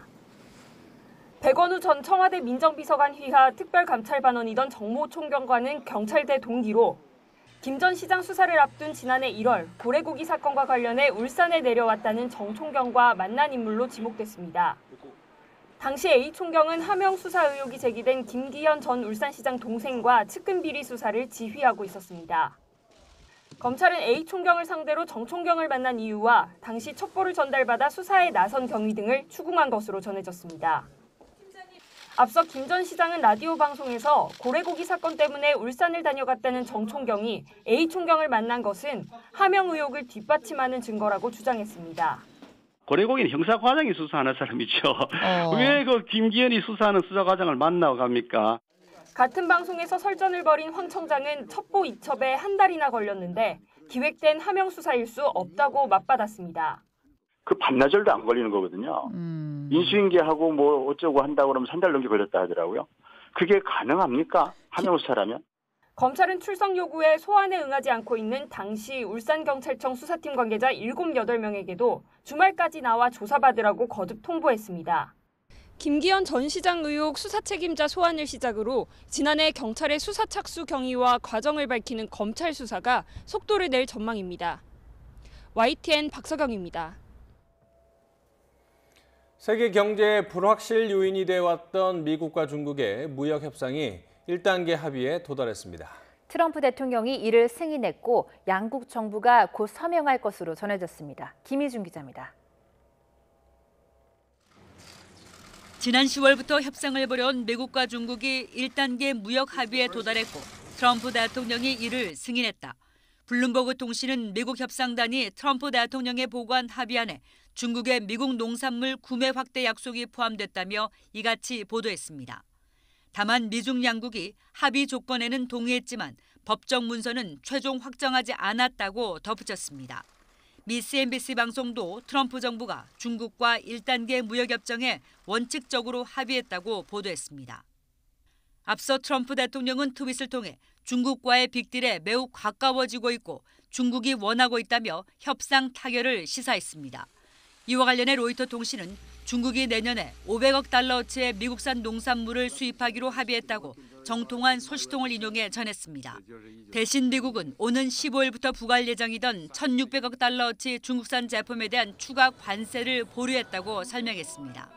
백원우 전 청와대 민정비서관 휘하 특별감찰반원이던 정모 총경과는 경찰대 동기로 김 전 시장 수사를 앞둔 지난해 1월 고래고기 사건과 관련해 울산에 내려왔다는 정 총경과 만난 인물로 지목됐습니다. 당시 A 총경은 하명 수사 의혹이 제기된 김기현 전 울산시장 동생과 측근 비리 수사를 지휘하고 있었습니다. 검찰은 A 총경을 상대로 정 총경을 만난 이유와 당시 첩보를 전달받아 수사에 나선 경위 등을 추궁한 것으로 전해졌습니다. 앞서 김 전 시장은 라디오 방송에서 고래고기 사건 때문에 울산을 다녀갔다는 정 총경이 A 총경을 만난 것은 하명 의혹을 뒷받침하는 증거라고 주장했습니다. 고래고기는 형사과장이 수사하는 사람이죠. 왜 그 김기현이 수사하는 수사과장을 만나고 갑니까? 같은 방송에서 설전을 벌인 황 청장은 첩보 이첩에 한 달이나 걸렸는데 기획된 하명 수사일 수 없다고 맞받았습니다. 그 반나절도 안 걸리는 거거든요. 인수인계하고 뭐 어쩌고 한다고 그러면 3달 넘게 걸렸다 하더라고요. 그게 가능합니까? 하명 수사라면? 검찰은 출석 요구에 소환에 응하지 않고 있는 당시 울산경찰청 수사팀 관계자 7, 8명에게도 주말까지 나와 조사받으라고 거듭 통보했습니다. 김기현 전 시장 의혹 수사 책임자 소환을 시작으로 지난해 경찰의 수사 착수 경위와 과정을 밝히는 검찰 수사가 속도를 낼 전망입니다. YTN 박서경입니다. 세계 경제의 불확실 요인이 되어왔던 미국과 중국의 무역 협상이 1단계 합의에 도달했습니다. 트럼프 대통령이 이를 승인했고 양국 정부가 곧 서명할 것으로 전해졌습니다. 김희준 기자입니다. 지난 10월부터 협상을 벌여온 미국과 중국이 1단계 무역 합의에 도달했고 트럼프 대통령이 이를 승인했다. 블룸버그 통신은 미국 협상단이 트럼프 대통령의 보고한 합의안에 중국의 미국 농산물 구매 확대 약속이 포함됐다며 이같이 보도했습니다. 다만 미중 양국이 합의 조건에는 동의했지만 법적 문서는 최종 확정하지 않았다고 덧붙였습니다. 미 CNBC 방송도 트럼프 정부가 중국과 1단계 무역협정에 원칙적으로 합의했다고 보도했습니다. 앞서 트럼프 대통령은 트윗을 통해 중국과의 빅딜에 매우 가까워지고 있고 중국이 원하고 있다며 협상 타결을 시사했습니다. 이와 관련해 로이터 통신은 중국이 내년에 500억 달러어치의 미국산 농산물을 수입하기로 합의했다고 정통한 소식통을 인용해 전했습니다. 대신 미국은 오는 15일부터 부과할 예정이던 1,600억 달러어치 중국산 제품에 대한 추가 관세를 보류했다고 설명했습니다.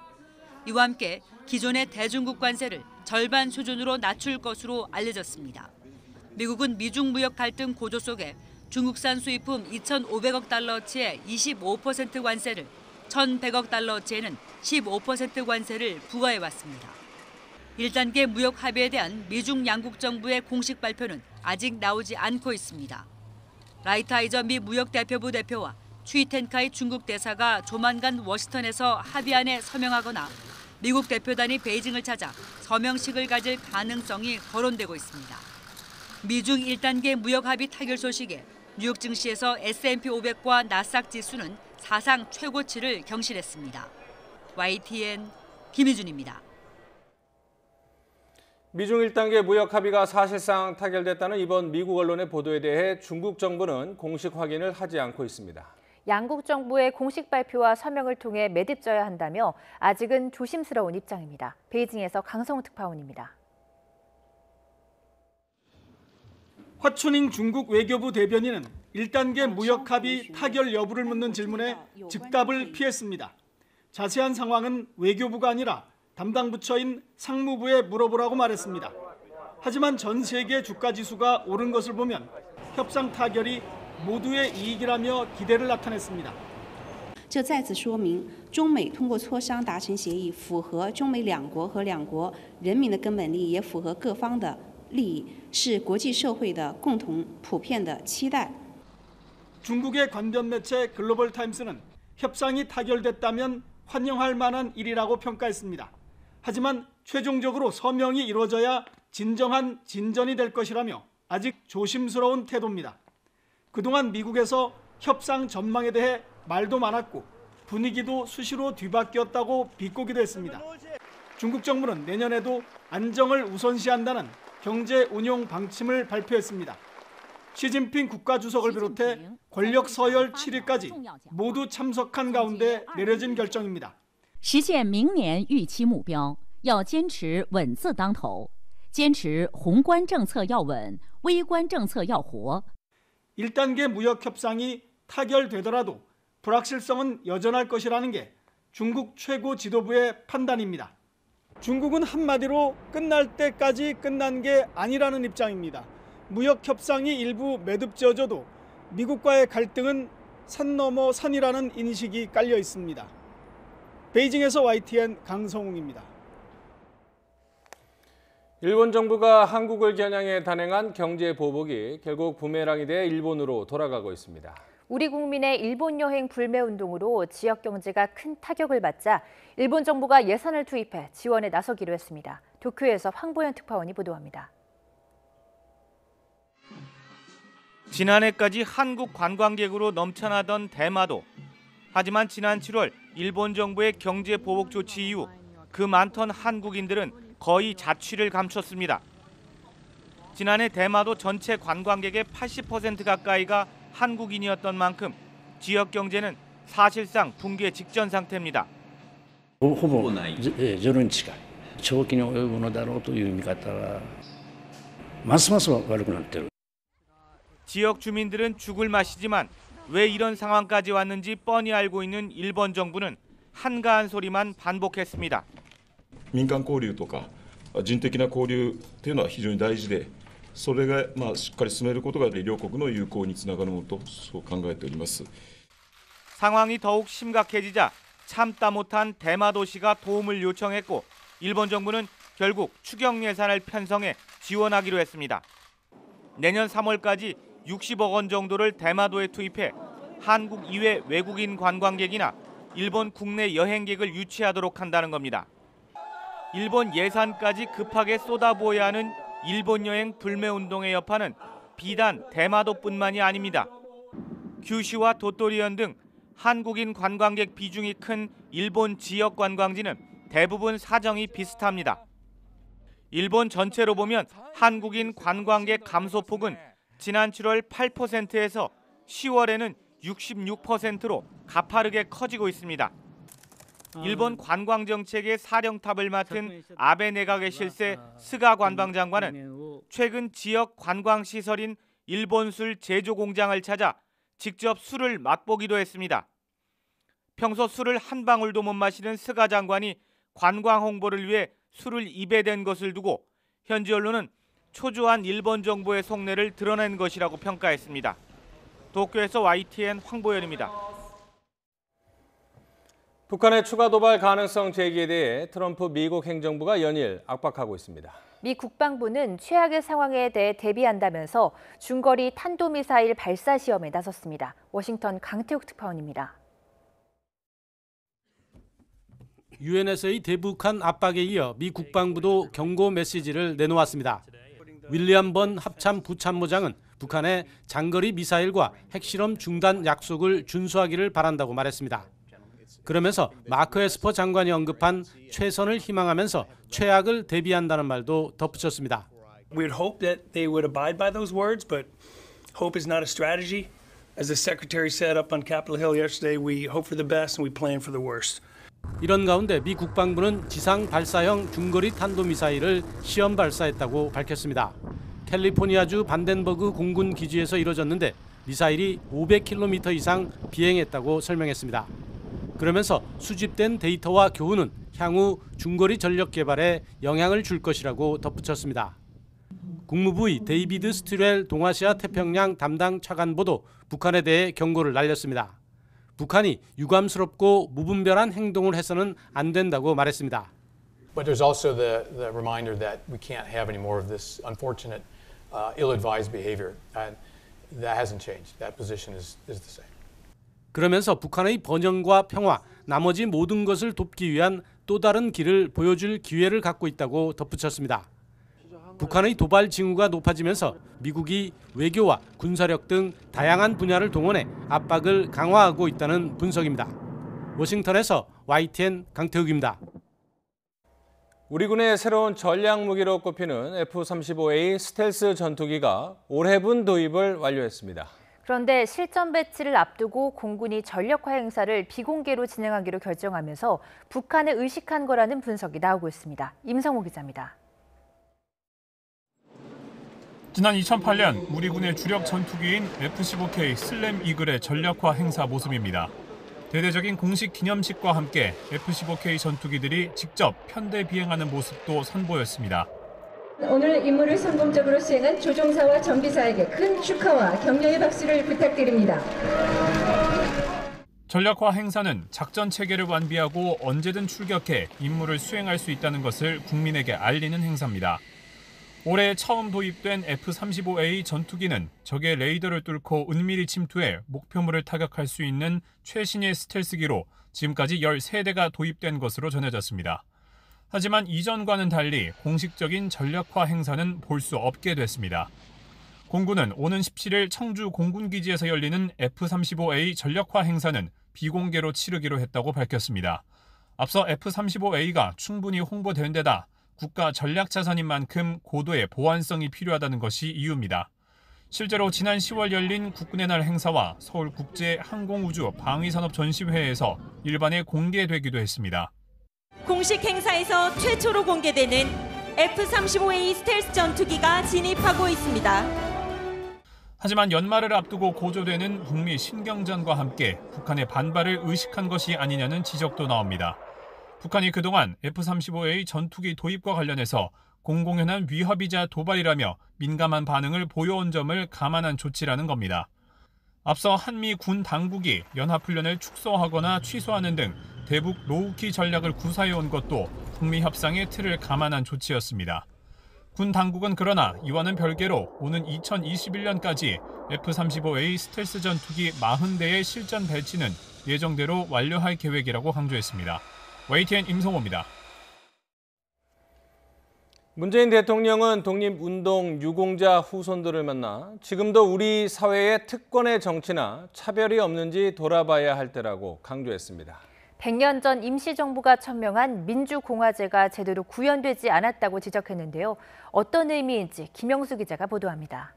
이와 함께 기존의 대중국 관세를 절반 수준으로 낮출 것으로 알려졌습니다. 미국은 미중 무역 갈등 고조 속에 중국산 수입품 2,500억 달러어치의 25% 관세를 1,100억 달러어치에는 15% 관세를 부과해왔습니다. 1단계 무역 합의에 대한 미중 양국 정부의 공식 발표는 아직 나오지 않고 있습니다. 라이트하이저 미 무역대표부 대표와 추이텐카이 중국 대사가 조만간 워싱턴에서 합의안에 서명하거나 미국 대표단이 베이징을 찾아 서명식을 가질 가능성이 거론되고 있습니다. 미중 1단계 무역 합의 타결 소식에 뉴욕 증시에서 S&P 500과 나스닥 지수는 사상 최고치를 경신했습니다. YTN 김희준입니다. 미중 1단계 무역 합의가 사실상 타결됐다는 이번 미국 언론의 보도에 대해 중국 정부는 공식 확인을 하지 않고 있습니다. 양국 정부의 공식 발표와 서명을 통해 매듭져야 한다며 아직은 조심스러운 입장입니다. 베이징에서 강성우 특파원입니다. 화춘잉 중국 외교부 대변인은 1단계 무역 합의 타결 여부를 묻는 질문에 즉답을 피했습니다. 자세한 상황은 외교부가 아니라 담당 부처인 상무부에 물어보라고 말했습니다. 하지만 전 세계 주가 지수가 오른 것을 보면 협상 타결이 모두의 이익이라며 기대를 나타냈습니다. 这再次说明中美通过磋商达成协议符合中美两国和两国人民的根本利益，也符合各方的利益，是国际社会的共同普遍的期待。 중국의 관변 매체 글로벌 타임스는 협상이 타결됐다면 환영할 만한 일이라고 평가했습니다. 하지만 최종적으로 서명이 이루어져야 진정한 진전이 될 것이라며 아직 조심스러운 태도입니다. 그동안 미국에서 협상 전망에 대해 말도 많았고 분위기도 수시로 뒤바뀌었다고 비꼬기도 했습니다. 중국 정부는 내년에도 안정을 우선시한다는 경제 운용 방침을 발표했습니다. 시진핑 국가주석을 비롯해 권력 서열 7위까지 모두 참석한 가운데 내려진 결정입니다. 实现明年预期目标，要坚持稳字当头，坚持宏观政策要稳，微观政策要活。 1단계 무역 협상이 타결되더라도 불확실성은 여전할 것이라는 게 중국 최고 지도부의 판단입니다. 중국은 한마디로 끝날 때까지 끝난 게 아니라는 입장입니다. 무역 협상이 일부 매듭지어져도 미국과의 갈등은 산 넘어 산이라는 인식이 깔려 있습니다. 베이징에서 YTN 강성웅입니다. 일본 정부가 한국을 겨냥해 단행한 경제 보복이 결국 부메랑이 돼 일본으로 돌아가고 있습니다. 우리 국민의 일본 여행 불매 운동으로 지역 경제가 큰 타격을 받자 일본 정부가 예산을 투입해 지원에 나서기로 했습니다. 도쿄에서 황보현 특파원이 보도합니다. 지난해까지 한국 관광객으로 넘쳐나던 대마도. 하지만 지난 7월 일본 정부의 경제 보복 조치 이후 그 많던 한국인들은 거의 자취를 감췄습니다. 지난해 대마도 전체 관광객의 80% 가까이가 한국인이었던 만큼 지역 경제는 사실상 붕괴 직전 상태입니다. ほぼゼロに近い長期に及ぶのだろうという見方がますます悪くなっている。 지역 주민들은 죽을 맛이지만 왜 이런 상황까지 왔는지 뻔히 알고 있는 일본 정부는 한가한 소리만 반복했습니다. 民間交流とか人的な交流というのは非常に大事で、それがしっかり進めることが両国の友好につながるものとそう考えております。 상황이 더욱 심각해지자 참다 못한 대마도시가 도움을 요청했고 일본 정부는 결국 추경 예산을 편성해 지원하기로 했습니다. 내년 3월까지 60억 원 정도를 대마도에 투입해 한국 이외 외국인 관광객이나 일본 국내 여행객을 유치하도록 한다는 겁니다. 일본 예산까지 급하게 쏟아부어야 하는 일본 여행 불매 운동의 여파는 비단 대마도뿐만이 아닙니다. 규슈와 도토리현 등 한국인 관광객 비중이 큰 일본 지역 관광지는 대부분 사정이 비슷합니다. 일본 전체로 보면 한국인 관광객 감소폭은 지난 7월 8%에서 10월에는 66%로 가파르게 커지고 있습니다. 일본 관광정책의 사령탑을 맡은 아베 내각의 실세 스가 관방장관은 최근 지역 관광시설인 일본술 제조공장을 찾아 직접 술을 맛보기도 했습니다. 평소 술을 한 방울도 못 마시는 스가 장관이 관광 홍보를 위해 술을 입에 댄 것을 두고 현지 언론은 초조한 일본 정부의 속내를 드러낸 것이라고 평가했습니다. 도쿄에서 YTN 황보현입니다. 북한의 추가 도발 가능성 제기에 대해 트럼프 미국 행정부가 연일 압박하고 있습니다. 미 국방부는 최악의 상황에 대해 대비한다면서 중거리 탄도미사일 발사 시험에 나섰습니다. 워싱턴 강태욱 특파원입니다. 유엔에서의 대북한 압박에 이어 미 국방부도 경고 메시지를 내놓았습니다. 윌리엄 번 합참 부참모장은 북한의 장거리 미사일과 핵실험 중단 약속을 준수하기를 바란다고 말했습니다. 그러면서 마크 에스퍼 장관이 언급한 최선을 희망하면서 최악을 대비한다는 말도 덧붙였습니다. We would hope that they would abide by those words, but hope is not a strategy. As the Secretary said up on Capitol Hill yesterday, we hope for the best and we plan for the worst. 이런 가운데 미 국방부는 지상 발사형 중거리 탄도미사일을 시험 발사했다고 밝혔습니다. 캘리포니아주 반덴버그 공군 기지에서 이뤄졌는데 미사일이 500km 이상 비행했다고 설명했습니다. 그러면서 수집된 데이터와 교훈은 향후 중거리 전력 개발에 영향을 줄 것이라고 덧붙였습니다. 국무부의 데이비드 스티렐 동아시아 태평양 담당 차관보도 북한에 대해 경고를 날렸습니다. 북한이 유감스럽고 무분별한 행동을 해서는 안 된다고 말했습니다. But there's also the reminder that we can't have any more of this unfortunate, ill-advised behavior. And that hasn't changed. That position is the same. 그러면서 북한의 번영과 평화, 나머지 모든 것을 돕기 위한 또 다른 길을 보여줄 기회를 갖고 있다고 덧붙였습니다. 북한의 도발 징후가 높아지면서 미국이 외교와 군사력 등 다양한 분야를 동원해 압박을 강화하고 있다는 분석입니다. 워싱턴에서 YTN 강태욱입니다. 우리 군의 새로운 전략 무기로 꼽히는 F-35A 스텔스 전투기가 올해분 도입을 완료했습니다. 그런데 실전 배치를 앞두고 공군이 전력화 행사를 비공개로 진행하기로 결정하면서 북한을 의식한 거라는 분석이 나오고 있습니다. 임성호 기자입니다. 지난 2008년 우리 군의 주력 전투기인 F-15K 슬램 이글의 전략화 행사 모습입니다. 대대적인 공식 기념식과 함께 F-15K 전투기들이 직접 편대 비행하는 모습도 선보였습니다. 오늘 임무를 성공적으로 수행한 조종사와 정비사에게 큰 축하와 격려의 박수를 부탁드립니다. 전략화 행사는 작전 체계를 완비하고 언제든 출격해 임무를 수행할 수 있다는 것을 국민에게 알리는 행사입니다. 올해 처음 도입된 F-35A 전투기는 적의 레이더를 뚫고 은밀히 침투해 목표물을 타격할 수 있는 최신의 스텔스기로 지금까지 13대가 도입된 것으로 전해졌습니다. 하지만 이전과는 달리 공식적인 전략화 행사는 볼 수 없게 됐습니다. 공군은 오는 17일 청주 공군기지에서 열리는 F-35A 전략화 행사는 비공개로 치르기로 했다고 밝혔습니다. 앞서 F-35A가 충분히 홍보된 데다 국가 전략 자산인 만큼 고도의 보안성이 필요하다는 것이 이유입니다. 실제로 지난 10월 열린 국군의 날 행사와 서울국제항공우주 방위산업전시회에서 일반에 공개되기도 했습니다. 공식 행사에서 최초로 공개되는 F-35A 스텔스 전투기가 진입하고 있습니다. 하지만 연말을 앞두고 고조되는 북미 신경전과 함께 북한의 반발을 의식한 것이 아니냐는 지적도 나옵니다. 북한이 그동안 F-35A 전투기 도입과 관련해서 공공연한 위협이자 도발이라며 민감한 반응을 보여온 점을 감안한 조치라는 겁니다. 앞서 한미 군 당국이 연합훈련을 축소하거나 취소하는 등 대북 로우키 전략을 구사해온 것도 북미 협상의 틀을 감안한 조치였습니다. 군 당국은 그러나 이와는 별개로 오는 2021년까지 F-35A 스텔스 전투기 40대의 실전 배치는 예정대로 완료할 계획이라고 강조했습니다. YTN 임성호입니다. 문재인 대통령은 독립운동 유공자 후손들을 만나 지금도 우리 사회에 특권의 정치나 차별이 없는지 돌아봐야 할 때라고 강조했습니다. 100년 전 임시정부가 천명한 민주공화제가 제대로 구현되지 않았다고 지적했는데요. 어떤 의미인지 김영수 기자가 보도합니다.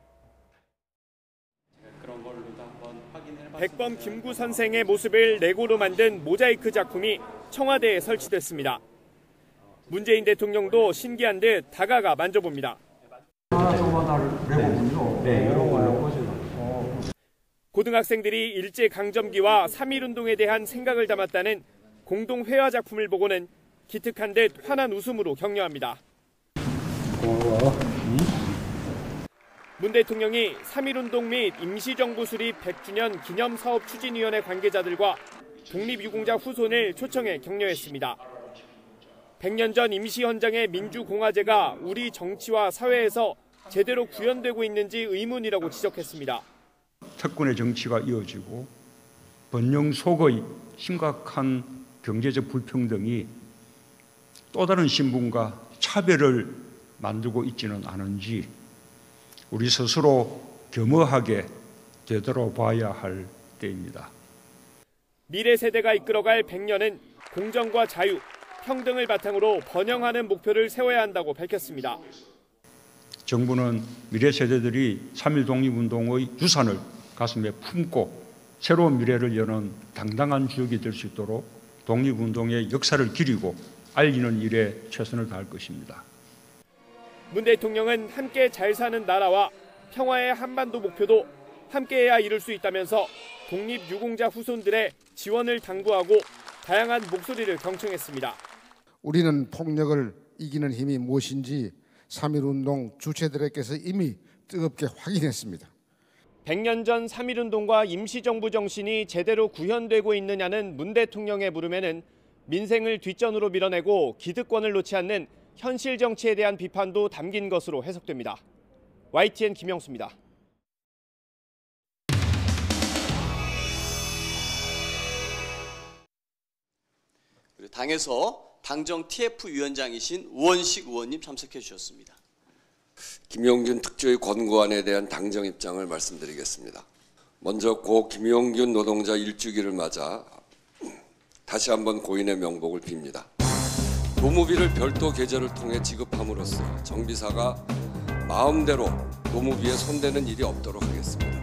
백범 김구 선생의 모습을 레고로 만든 모자이크 작품이 청와대에 설치됐습니다. 문재인 대통령도 신기한 듯 다가가 만져봅니다. 고등학생들이 일제강점기와 3.1운동에 대한 생각을 담았다는 공동회화 작품을 보고는 기특한 듯 환한 웃음으로 격려합니다. 문 대통령이 3.1운동 및 임시정부 수립 100주년 기념사업추진위원회 관계자들과 독립유공자 후손을 초청해 격려했습니다. 100년 전 임시 헌장의 민주공화제가 우리 정치와 사회에서 제대로 구현되고 있는지 의문이라고 지적했습니다. 특권의 정치가 이어지고 번영 속의 심각한 경제적 불평등이 또 다른 신분과 차별을 만들고 있지는 않은지 우리 스스로 겸허하게 되돌아봐야 할 때입니다. 미래 세대가 이끌어갈 100년은 공정과 자유, 평등을 바탕으로 번영하는 목표를 세워야 한다고 밝혔습니다. 정부는 미래 세대들이 3.1 독립운동의 유산을 가슴에 품고 새로운 미래를 여는 당당한 주역이 될 수 있도록 독립운동의 역사를 기리고 알리는 일에 최선을 다할 것입니다. 문 대통령은 함께 잘 사는 나라와 평화의 한반도 목표도 함께해야 이룰 수 있다면서 독립유공자 후손들의 지원을 당부하고 다양한 목소리를 경청했습니다. 우리는 폭력을 이기는 힘이 무엇인지 3.1운동 주체들에게서 이미 뜨겁게 확인했습니다. 100년 전 3.1운동과 임시정부 정신이 제대로 구현되고 있느냐는 문 대통령의 물음에는 민생을 뒷전으로 밀어내고 기득권을 놓지 않는 현실 정치에 대한 비판도 담긴 것으로 해석됩니다. YTN 김영수입니다. 당에서 당정 TF위원장이신 우원식 의원님 참석해 주셨습니다. 김용균 특조위 권고안에 대한 당정 입장을 말씀드리겠습니다. 먼저 고 김용균 노동자 1주기를 맞아 다시 한번 고인의 명복을 빕니다. 노무비를 별도 계좌를 통해 지급함으로써 정비사가 마음대로 노무비에 손대는 일이 없도록 하겠습니다.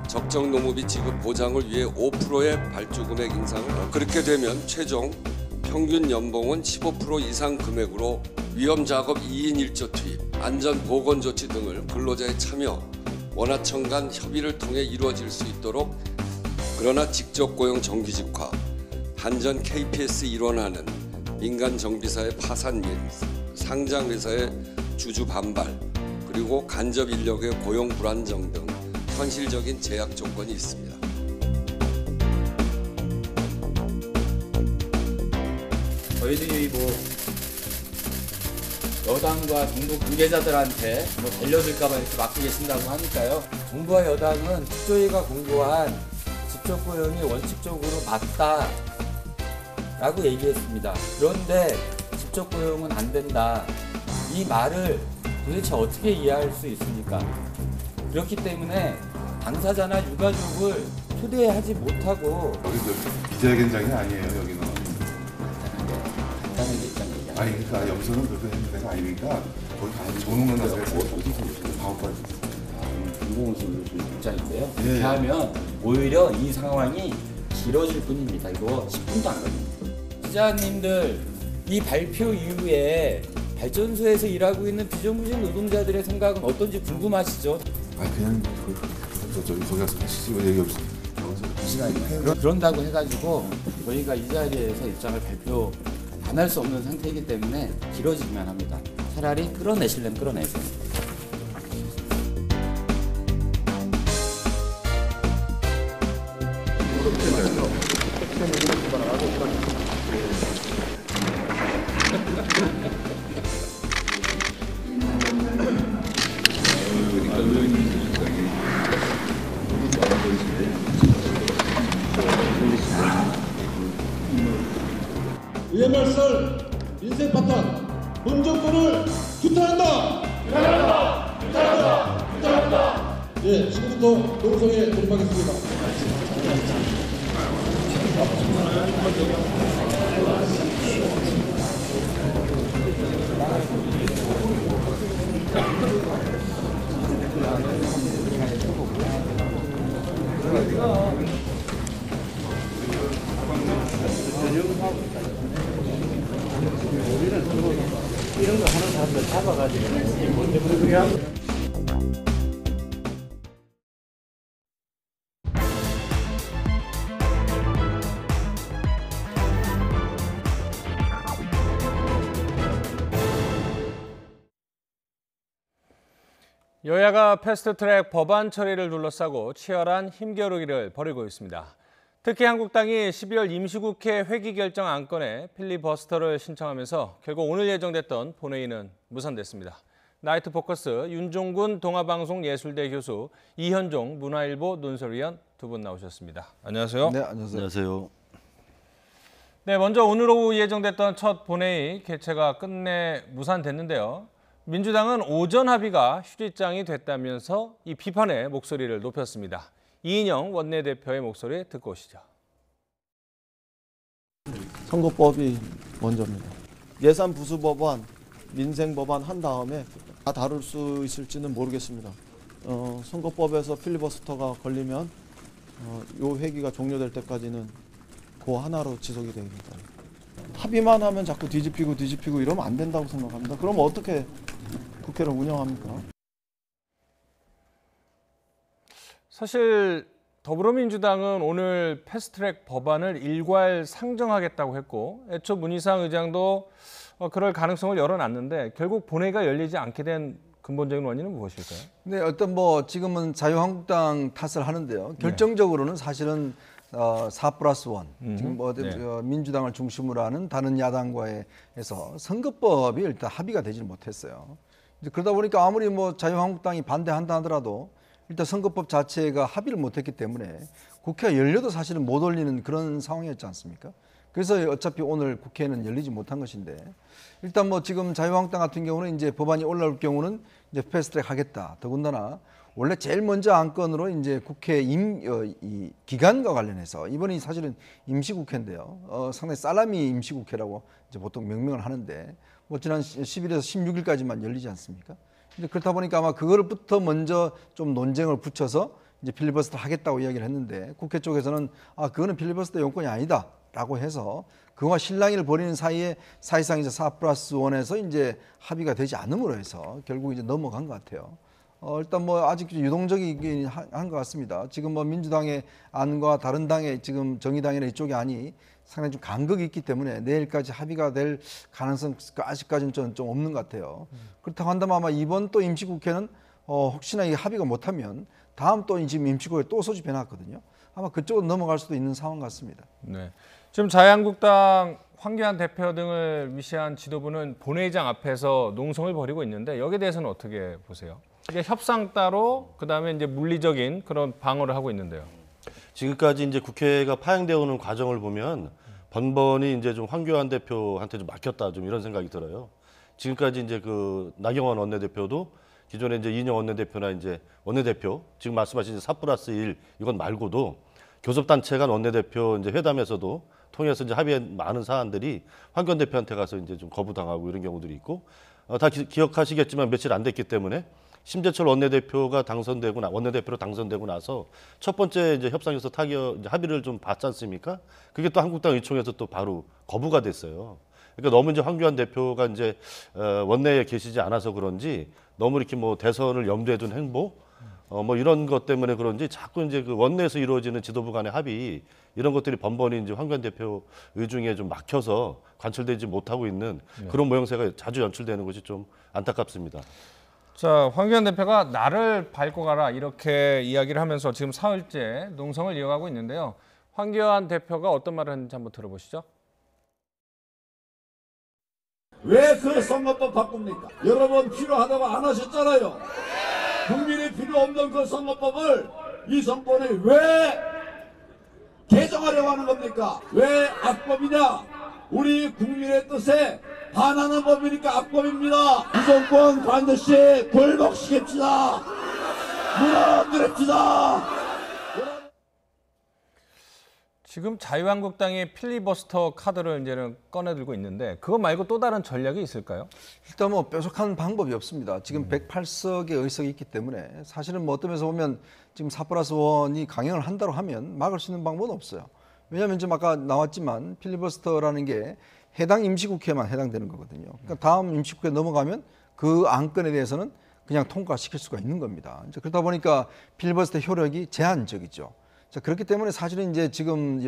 적정 노무비 지급 보장을 위해 5%의 발주금액 인상을 그렇게 되면 최종 평균 연봉은 15% 이상 금액으로 위험작업 2인 1조 투입, 안전보건조치 등을 근로자의 참여, 원하청 간 협의를 통해 이루어질 수 있도록 그러나 직접고용 정규직화, 한전 KPS 일원화는 민간 정비사의 파산 및 상장회사의 주주 반발, 그리고 간접 인력의 고용 불안정 등 현실적인 제약 조건이 있습니다. 저희들이 여당과 정부 관계자들한테 달려들까봐 이렇게 막고 계신다고 하니까요. 정부와 여당은 특조위가 공고한 직접고용이 원칙적으로 맞다라고 얘기했습니다. 그런데 직접고용은 안 된다. 이 말을 도대체 어떻게 이해할 수 있습니까? 그렇기 때문에 당사자나 유가족을 초대하지 못하고 기자회견장이 아니에요, 여기는. 아니 그러니까 여기서는 그렇게 하는 데가 아니니까 거기 가서 조능한 데서 어디서 방어까지 공공운수 입장인데요. 그렇게 하면 오히려 이 상황이 길어질 뿐입니다. 이거 10분도 안 걸립니다. 기자님들 이 발표 이후에 발전소에서 일하고 있는 비정규직 노동자들의 생각은 어떤지 궁금하시죠? 그냥 거기 가서 하시지 왜 얘기 없어? 그런다고 해가지고 저희가 이 자리에서 입장을 발표 안 할 수 없는 상태이기 때문에 길어지기만 합니다. 차라리 끌어내시려면 끌어내세요. EMR설 민생 파탄 본정권을 규탄한다. 규탄한다. 규탄한다. 규탄한다. 예, 지금부터 농성에 돌입하겠습니다. 이런 거 하는 사람들 잡아가지고 뭔데 그래야? 여야가 패스트트랙 법안 처리를 둘러싸고 치열한 힘겨루기를 벌이고 있습니다. 특히 한국당이 12월 임시국회 회기 결정 안건에 필리버스터를 신청하면서 결국 오늘 예정됐던 본회의는 무산됐습니다. 나이트 포커스 윤종군 동아방송예술대 교수, 이현종 문화일보 논설위원 두 분 나오셨습니다. 안녕하세요. 네, 안녕하세요. 네, 먼저 오늘 오후 예정됐던 첫 본회의 개최가 끝내 무산됐는데요. 민주당은 오전 합의가 휴지장이 됐다면서 이 비판의 목소리를 높였습니다. 이인영 원내대표의 목소리 듣고 오시죠. 선거법이 먼저입니다. 예산 부수 법안, 민생 법안 한 다음에 다 다룰 수 있을지는 모르겠습니다. 선거법에서 필리버스터가 걸리면 요 회기가 종료될 때까지는 그 하나로 지속이 됩니다. 합의만 하면 자꾸 뒤집히고 이러면 안 된다고 생각합니다. 그럼 어떻게 국회를 운영합니까? 사실 더불어민주당은 오늘 패스트트랙 법안을 일괄 상정하겠다고 했고 애초 문희상 의장도 그럴 가능성을 열어놨는데 결국 본회의가 열리지 않게 된 근본적인 원인은 무엇일까요? 네, 어떤 지금은 자유한국당 탓을 하는데요. 결정적으로는 사실은 4+1 지금 민주당을 중심으로 하는 다른 야당과에서 선거법이 일단 합의가 되지 못했어요. 이제 그러다 보니까 아무리 자유한국당이 반대한다 하더라도 일단 선거법 자체가 합의를 못했기 때문에 국회가 열려도 사실은 못 올리는 그런 상황이었지 않습니까? 그래서 어차피 오늘 국회는 열리지 못한 것인데 일단 지금 자유한국당 같은 경우는 이제 법안이 올라올 경우는 이제 패스트트랙 하겠다. 더군다나 원래 제일 먼저 안건으로 이제 국회 이 기간과 관련해서 이번이 사실은 임시국회인데요. 상당히 살라미 임시국회라고 이제 보통 명명을 하는데 지난 10일에서 16일까지만 열리지 않습니까? 이제 그렇다 보니까 아마 그거부터 먼저 좀 논쟁을 붙여서 이제 필리버스터 하겠다고 이야기를 했는데 국회 쪽에서는 그거는 필리버스터 용건이 아니다라고 해서 그와 실랑이를 벌이는 사이에 사실상 이제 4+1에서 이제 합의가 되지 않음으로 해서 결국 이제 넘어간 것 같아요. 일단 아직 유동적이긴 한 것 같습니다. 지금 민주당의 안과 다른 당의 지금 정의당이나 이쪽의 안이 상당히 좀 간극이 있기 때문에 내일까지 합의가 될 가능성 아직까지는 좀 없는 것 같아요. 그렇다고 한다면 아마 이번 또 임시국회는 혹시나 이게 합의가 못하면 다음 또 지금 임시국회 또 소집해놨거든요. 아마 그쪽으로 넘어갈 수도 있는 상황 같습니다. 네. 지금 자유한국당 황교안 대표 등을 위시한 지도부는 본회의장 앞에서 농성을 벌이고 있는데 여기에 대해서는 어떻게 보세요? 이게 협상 따로 그다음에 이제 물리적인 그런 방어를 하고 있는데요. 지금까지 이제 국회가 파행되어 오는 과정을 보면 번번이 이제 좀 황교안 대표한테 좀 막혔다 좀 이런 생각이 들어요. 지금까지 이제 그 나경원 원내대표도 기존에 이제 이인영 원내대표나 이제 원내대표 지금 말씀하신 4+1 이건 말고도 교섭단체 간 원내대표 이제 회담에서도 통해서 이제 합의한 많은 사안들이 황교안 대표한테 가서 이제 좀 거부당하고 이런 경우들이 있고 다 기억하시겠지만 며칠 안 됐기 때문에 심재철 원내대표가 원내대표로 당선되고 나서 첫 번째 이제 협상에서 이제 합의를 좀 봤지 않습니까? 그게 또 한국당 의총에서 또 바로 거부가 됐어요. 그러니까 너무 이제 황교안 대표가 이제 원내에 계시지 않아서 그런지 너무 이렇게 대선을 염두에 둔 행보 이런 것 때문에 그런지 자꾸 이제 그 원내에서 이루어지는 지도부 간의 합의 이런 것들이 번번이 이제 황교안 대표 의중에 좀 막혀서 관철되지 못하고 있는 그런 모형새가 자주 연출되는 것이 좀 안타깝습니다. 자, 황교안 대표가 나를 밟고 가라 이렇게 이야기를 하면서 지금 사흘째 농성을 이어가고 있는데요. 황교안 대표가 어떤 말을 했는지 한번 들어보시죠. 왜 그 선거법 바꿉니까? 여러분 필요하다고 안 하셨잖아요. 국민이 필요 없는 그 선거법을 이 정권이 왜 개정하려고 하는 겁니까? 왜 악법이냐? 우리 국민의 뜻에 반하는 법이니까 악법입니다. 이 정권 반드시 굴복시킵시다. 무너뜨립시다. 지금 자유한국당이 필리버스터 카드를 이제는 꺼내들고 있는데 그것 말고 또 다른 전략이 있을까요? 일단 뾰족한 방법이 없습니다. 지금 108석의 의석이 있기 때문에 사실은 어떤 면에서 보면 지금 4+1이 강행을 한다고 하면 막을 수 있는 방법은 없어요. 왜냐하면 지금 아까 나왔지만 필리버스터라는 게 해당 임시국회만 해당되는 거거든요. 그러니까 다음 임시국회 넘어가면 그 안건에 대해서는 그냥 통과시킬 수가 있는 겁니다. 이제 그러다 보니까 필리버스터 효력이 제한적이죠. 자, 그렇기 때문에 사실은 이제 지금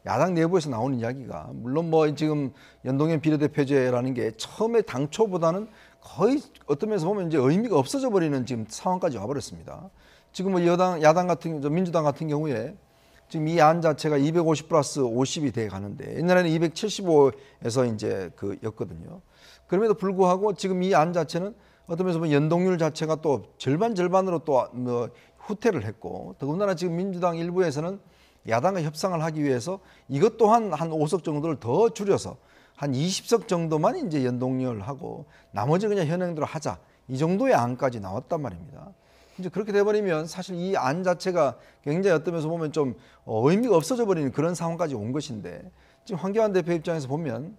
야당 내부에서 나오는 이야기가 물론 지금 연동형 비례대표제라는 게 처음에 당초보다는 거의 어떤 면에서 보면 이제 의미가 없어져 버리는 지금 상황까지 와버렸습니다. 지금 야당 같은 민주당 같은 경우에 지금 이 안 자체가 250 플러스 50이 돼 가는데 옛날에는 275에서 이제 였거든요. 그럼에도 불구하고 지금 이 안 자체는 어떤 면에서 보면 연동률 자체가 또 절반으로 또 후퇴를 했고, 더군다나 지금 민주당 일부에서는 야당과 협상을 하기 위해서 이것 또한 한 5석 정도를 더 줄여서 한 20석 정도만 이제 연동률하고 나머지 그냥 현행대로 하자, 이 정도의 안까지 나왔단 말입니다. 이제 그렇게 돼버리면 사실 이 안 자체가 굉장히 어떤 면에서 보면 좀 의미가 없어져 버리는 그런 상황까지 온 것인데, 지금 황교안 대표 입장에서 보면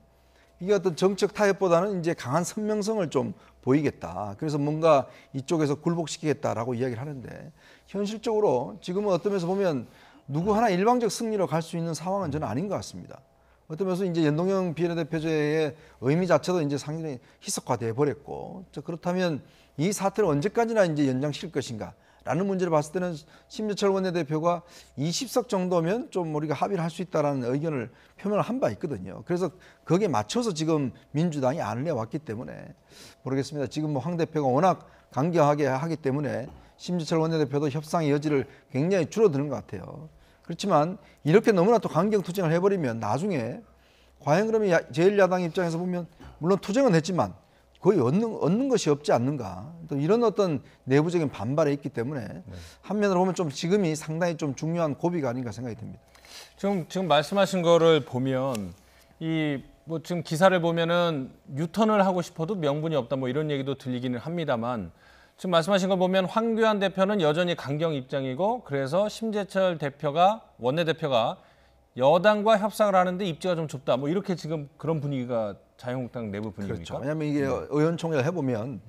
이게 어떤 정책 타협보다는 이제 강한 선명성을 좀 보이겠다. 그래서 뭔가 이쪽에서 굴복시키겠다라고 이야기를 하는데, 현실적으로 지금은 어떤 면에서 보면 누구 하나 일방적 승리로 갈 수 있는 상황은 저는 아닌 것 같습니다. 어떤 면에서 이제 연동형 비례대표제의 의미 자체도 이제 상당히 희석화돼 버렸고, 그렇다면 이 사태를 언제까지나 이제 연장시킬 것인가 라는 문제를 봤을 때는 심재철 원내대표가 20석 정도면 좀 우리가 합의를 할 수 있다라는 의견을 표명을 한 바 있거든요. 그래서 거기에 맞춰서 지금 민주당이 안을 내왔기 때문에 모르겠습니다. 지금 뭐 황 대표가 워낙 강경하게 하기 때문에 심재철 원내대표도 협상의 여지를 굉장히 줄어드는 것 같아요. 그렇지만 이렇게 너무나 또 강경투쟁을 해버리면 나중에 과연 그러면 제1야당 입장에서 보면 물론 투쟁은 했지만 거의 얻는 것이 없지 않는가, 또 이런 어떤 내부적인 반발이 있기 때문에 한면으로 보면 좀 지금이 상당히 좀 중요한 고비가 아닌가 생각이 듭니다. 지금 말씀하신 거를 보면 뭐 지금 기사를 보면은 유턴을 하고 싶어도 명분이 없다 뭐 이런 얘기도 들리기는 합니다만, 지금 말씀하신 걸 보면 황교안 대표는 여전히 강경 입장이고, 그래서 심재철 원내대표가 여당과 협상을 하는데 입지가 좀 좁다 뭐 이렇게 지금 그런 분위기가 자유한국당 내부 분위기입니까? 그렇죠. 왜냐하면 이게 의원총회를 해보면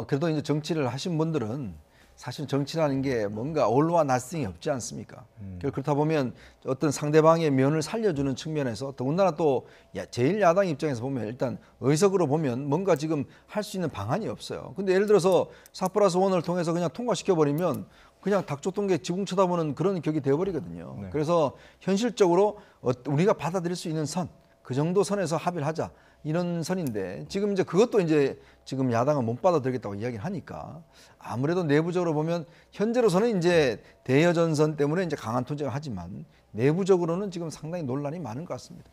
그래도 이제 정치를 하신 분들은 사실 정치라는 게 뭔가 올와 나싱이 없지 않습니까? 그렇다 보면 어떤 상대방의 면을 살려주는 측면에서, 더군다나 또 제1야당 입장에서 보면 일단 의석으로 보면 뭔가 지금 할 수 있는 방안이 없어요. 근데 예를 들어서 4+1을 통해서 그냥 통과시켜버리면 그냥 닭쫓던 게 지붕 쳐다보는 그런 격이 되어버리거든요. 네. 그래서 현실적으로 우리가 받아들일 수 있는 선, 그 정도 선에서 합의를 하자, 이런 선인데, 지금 이제 그것도 이제 지금 야당은 못 받아들이겠다고 이야기를 하니까 아무래도 내부적으로 보면 현재로서는 이제 대여전선 때문에 이제 강한 투쟁을 하지만 내부적으로는 지금 상당히 논란이 많은 것 같습니다.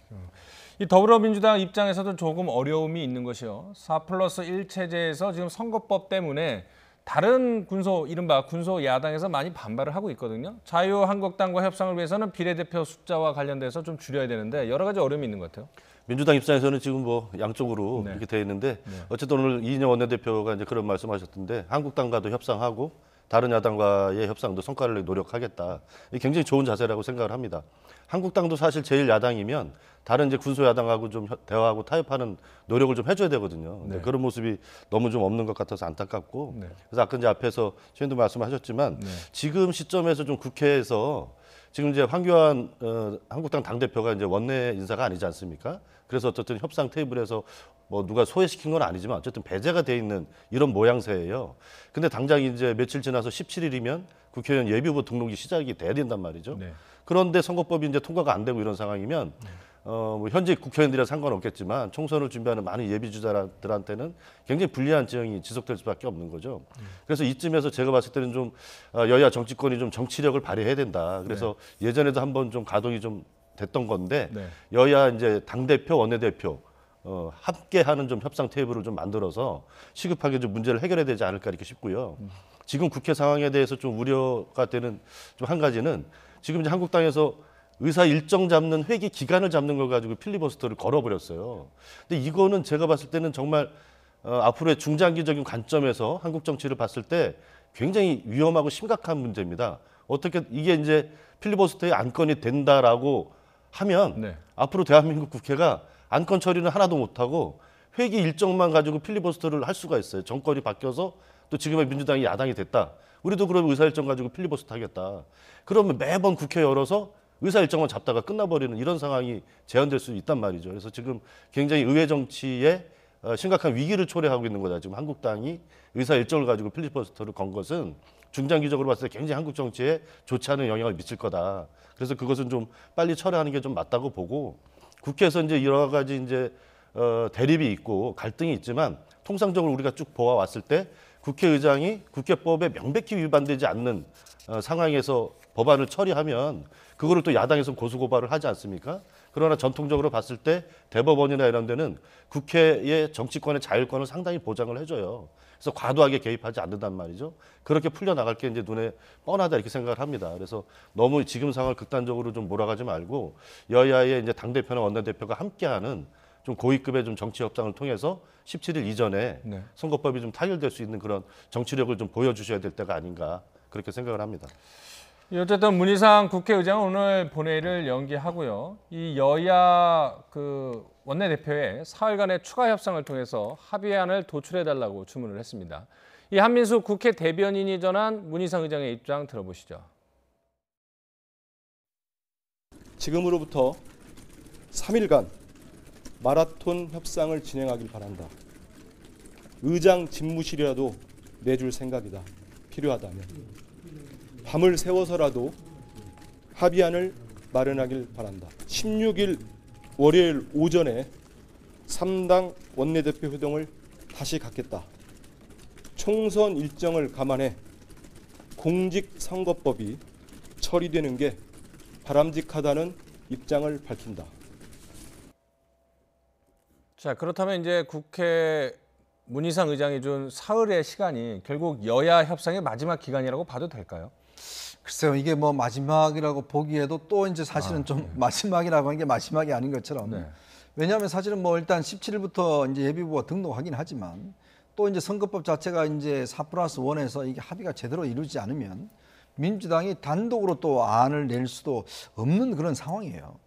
이 더불어민주당 입장에서도 조금 어려움이 있는 것이요. 4+1 체제에서 지금 선거법 때문에 다른 이른바 군소 야당에서 많이 반발을 하고 있거든요. 자유한국당과 협상을 위해서는 비례대표 숫자와 관련돼서 좀 줄여야 되는데 여러 가지 어려움이 있는 것 같아요. 민주당 입장에서는 지금 뭐 양쪽으로 이렇게 돼 있는데 어쨌든 오늘 이인영 원내대표가 이제 그런 말씀하셨던데, 한국당과도 협상하고 다른 야당과의 협상도 성과를 노력하겠다. 이게 굉장히 좋은 자세라고 생각을 합니다. 한국당도 사실 제1야당이면 다른 이제 군소야당하고 좀 대화하고 타협하는 노력을 좀 해줘야 되거든요. 근데 그런 모습이 너무 좀 없는 것 같아서 안타깝고, 그래서 아까 이제 앞에서 최현도 말씀하셨지만 지금 시점에서 좀 국회에서 지금 이제 황교안 한국당 당대표가 이제 원내 인사가 아니지 않습니까? 그래서 어쨌든 협상 테이블에서 뭐 누가 소외시킨 건 아니지만 어쨌든 배제가 돼 있는 이런 모양새예요. 근데 당장 이제 며칠 지나서 17일이면 국회의원 예비후보 등록이 시작이 돼야 된단 말이죠. 그런데 선거법이 이제 통과가 안 되고 이런 상황이면 뭐 현재 국회의원들이랑 상관없겠지만 총선을 준비하는 많은 예비주자들한테는 굉장히 불리한 지형이 지속될 수밖에 없는 거죠. 그래서 이쯤에서 제가 봤을 때는 좀 여야 정치권이 좀 정치력을 발휘해야 된다. 그래서 예전에도 한번 좀 가동이 좀 됐던 건데 여야 이제 당대표, 원내대표 함께하는 좀 협상 테이블을 좀 만들어서 시급하게 좀 문제를 해결해야 되지 않을까 이렇게 싶고요. 지금 국회 상황에 대해서 좀 우려가 되는 좀 한 가지는, 지금 이제 한국당에서 의사 일정 잡는 회기 기간을 잡는 걸 가지고 필리버스터를 걸어버렸어요. 근데 이거는 제가 봤을 때는 정말 앞으로의 중장기적인 관점에서 한국 정치를 봤을 때 굉장히 위험하고 심각한 문제입니다. 어떻게 이게 이제 필리버스터의 안건이 된다라고 하면 앞으로 대한민국 국회가 안건 처리는 하나도 못하고 회기 일정만 가지고 필리버스터를 할 수가 있어요. 정권이 바뀌어서 또 지금의 민주당이 야당이 됐다. 우리도 그러면 의사일정 가지고 필리버스터 하겠다. 그러면 매번 국회 열어서 의사일정만 잡다가 끝나버리는 이런 상황이 재현될 수 있단 말이죠. 그래서 지금 굉장히 의회 정치에 심각한 위기를 초래하고 있는 거다. 지금 한국당이 의사일정을 가지고 필리버스터를 건 것은 중장기적으로 봤을 때 굉장히 한국 정치에 좋지 않은 영향을 미칠 거다. 그래서 그것은 좀 빨리 처리하는 게 좀 맞다고 보고, 국회에서 이제 여러 가지 이제 대립이 있고 갈등이 있지만 통상적으로 우리가 쭉 보아왔을 때 국회의장이 국회법에 명백히 위반되지 않는 상황에서 법안을 처리하면 그거를 또 야당에서 고소고발을 하지 않습니까? 그러나 전통적으로 봤을 때 대법원이나 이런 데는 국회의 정치권의 자율권을 상당히 보장을 해줘요. 그래서 과도하게 개입하지 않는단 말이죠. 그렇게 풀려나갈 게 이제 눈에 뻔하다 이렇게 생각을 합니다. 그래서 너무 지금 상황을 극단적으로 좀 몰아가지 말고 여야의 이제 당대표나 원내대표가 함께하는 좀 고위급의 좀 정치 협상을 통해서 17일 이전에 선거법이 좀 타결될 수 있는 그런 정치력을 좀 보여주셔야 될 때가 아닌가 그렇게 생각을 합니다. 어쨌든 문희상 국회의장은 오늘 본회의를 연기하고요. 이 여야 원내대표의 사흘간의 추가 협상을 통해서 합의안을 도출해달라고 주문을 했습니다. 이 한민수 국회 대변인이 전한 문희상 의장의 입장 들어보시죠. 지금으로부터 3일간 마라톤 협상을 진행하길 바란다. 의장 집무실이라도 내줄 생각이다. 필요하다면. 밤을 새워서라도 합의안을 마련하길 바란다. 16일 월요일 오전에 3당 원내대표 회동을 다시 갖겠다. 총선 일정을 감안해 공직선거법이 처리되는 게 바람직하다는 입장을 밝힌다. 자, 그렇다면 이제 국회 문희상 의장이 준 사흘의 시간이 결국 여야 협상의 마지막 기간이라고 봐도 될까요? 글쎄요, 이게 뭐 마지막이라고 보기에도 또 이제 사실은 좀 마지막이라고 하는 게 마지막이 아닌 것처럼. 왜냐하면 사실은 뭐 일단 17일부터 이제 예비후보가 등록하긴 하지만 또 이제 선거법 자체가 이제 4+1에서 이게 합의가 제대로 이루어지지 않으면 민주당이 단독으로 또 안을 낼 수도 없는 그런 상황이에요.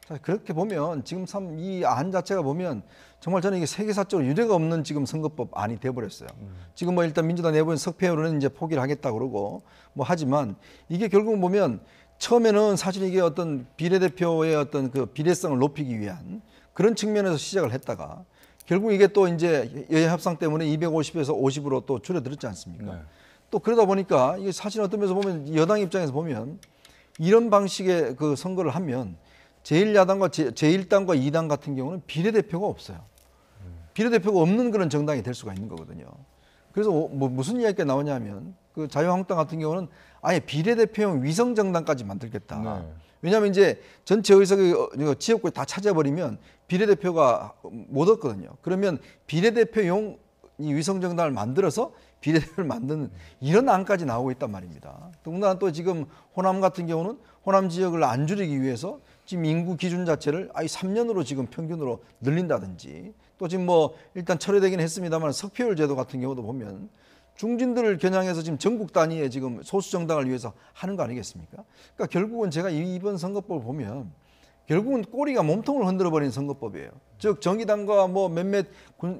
자, 그렇게 보면 지금 참 이 안 자체가 보면 정말 저는 이게 세계사적으로 유례가 없는 지금 선거법 안이 돼버렸어요. 지금 뭐 일단 민주당 내부는 석패율은 이제 포기를 하겠다고 그러고 뭐 하지만 이게 결국 보면 처음에는 사실 이게 어떤 비례대표의 어떤 그 비례성을 높이기 위한 그런 측면에서 시작을 했다가 결국 이게 또 이제 여야 협상 때문에 250에서 50으로 또 줄어들었지 않습니까? 또 그러다 보니까 이게 사실 어떤 면에서 보면 여당 입장에서 보면 이런 방식의 그 선거를 하면 제1야당과 제1당과 2당 같은 경우는 비례대표가 없어요. 비례대표가 없는 그런 정당이 될 수가 있는 거거든요. 그래서 뭐 무슨 이야기가 나오냐면 그 자유한국당 같은 경우는 아예 비례대표용 위성정당까지 만들겠다. 왜냐하면 이제 전체 의석의 지역구에 다 찾아버리면 비례대표가 못 얻거든요. 그러면 비례대표용 이 위성정당을 만들어서 비례대표를 만드는 이런 안까지 나오고 있단 말입니다. 더군다나 또 지금 호남 같은 경우는 호남 지역을 안 줄이기 위해서 지금 인구 기준 자체를 아예 3년으로 지금 평균으로 늘린다든지 또 지금 뭐 일단 철회되긴 했습니다만 석패율 제도 같은 경우도 보면 중진들을 겨냥해서 지금 전국 단위의 지금 소수 정당을 위해서 하는 거 아니겠습니까? 그러니까 결국은 제가 이번 선거법을 보면 결국은 꼬리가 몸통을 흔들어버린 선거법이에요. 즉 정의당과 뭐 몇몇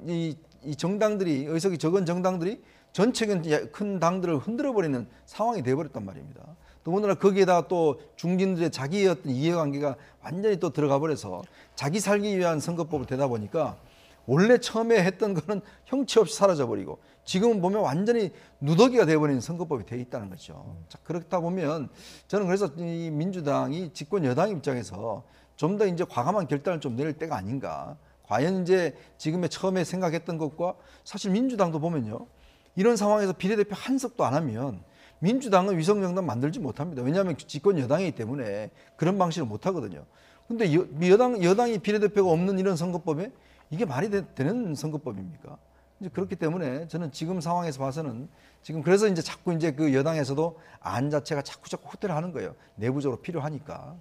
이 정당들이 의석이 적은 정당들이 전체적인 큰 당들을 흔들어버리는 상황이 돼버렸단 말입니다. 더군다나 거기에다가 또 중진들의 자기의 어떤 이해관계가 완전히 또 들어가 버려서 자기 살기 위한 선거법을 되다 보니까 원래 처음에 했던 거는 형체 없이 사라져버리고 지금은 보면 완전히 누더기가 돼버리는 선거법이 돼 있다는 거죠. 자, 그렇다 보면 저는 그래서 이 민주당이 집권 여당 입장에서 좀 더 이제 과감한 결단을 좀 내릴 때가 아닌가. 과연 이제 지금의 처음에 생각했던 것과 사실 민주당도 보면요. 이런 상황에서 비례대표 한 석도 안 하면 민주당은 위성정당 만들지 못합니다. 왜냐하면 집권 여당이기 때문에 그런 방식을 못 하거든요. 근데 여당이 비례대표가 없는 이런 선거법에 이게 말이 되는 선거법입니까? 이제 그렇기 때문에 저는 지금 상황에서 봐서는 지금 그래서 이제 자꾸 이제 그 여당에서도 안 자체가 자꾸 후퇴를 하는 거예요. 내부적으로 필요하니까.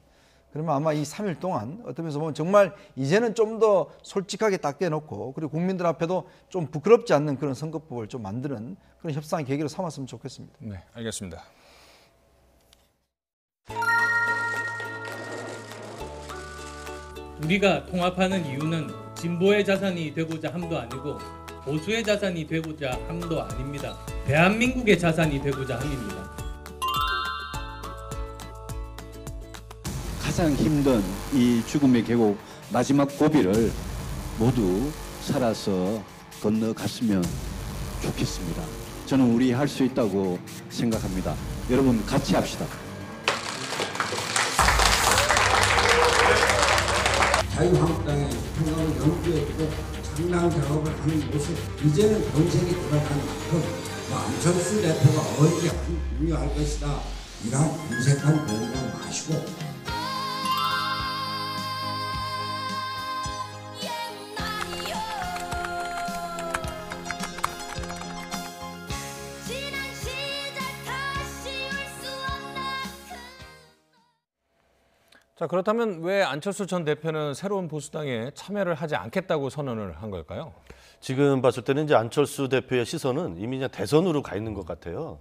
그러면 아마 이 3일 동안 어떤 면에서 보면 정말 이제는 좀 더 솔직하게 딱 떼놓고 그리고 국민들 앞에도 좀 부끄럽지 않는 그런 선거법을 좀 만드는 그런 협상의 계기로 삼았으면 좋겠습니다. 네, 알겠습니다. 우리가 통합하는 이유는 진보의 자산이 되고자 함도 아니고 보수의 자산이 되고자 함도 아닙니다. 대한민국의 자산이 되고자 함입니다. 가장 힘든 이 죽음의 계곡 마지막 고비를 모두 살아서 건너갔으면 좋겠습니다. 저는 우리 할 수 있다고 생각합니다. 여러분 같이 합시다. 자유한국당의 생각을 염두에 두고 상당 작업을 하는 모습, 이제는 본색이 드러난 만큼 안철수 대표가 언제 합류할 것이다, 이런 인색한 배우지 마시고 자, 그렇다면 왜 안철수 전 대표는 새로운 보수당에 참여를 하지 않겠다고 선언을 한 걸까요? 지금 봤을 때는 이제 안철수 대표의 시선은 이미 그냥 대선으로 가 있는 것 같아요.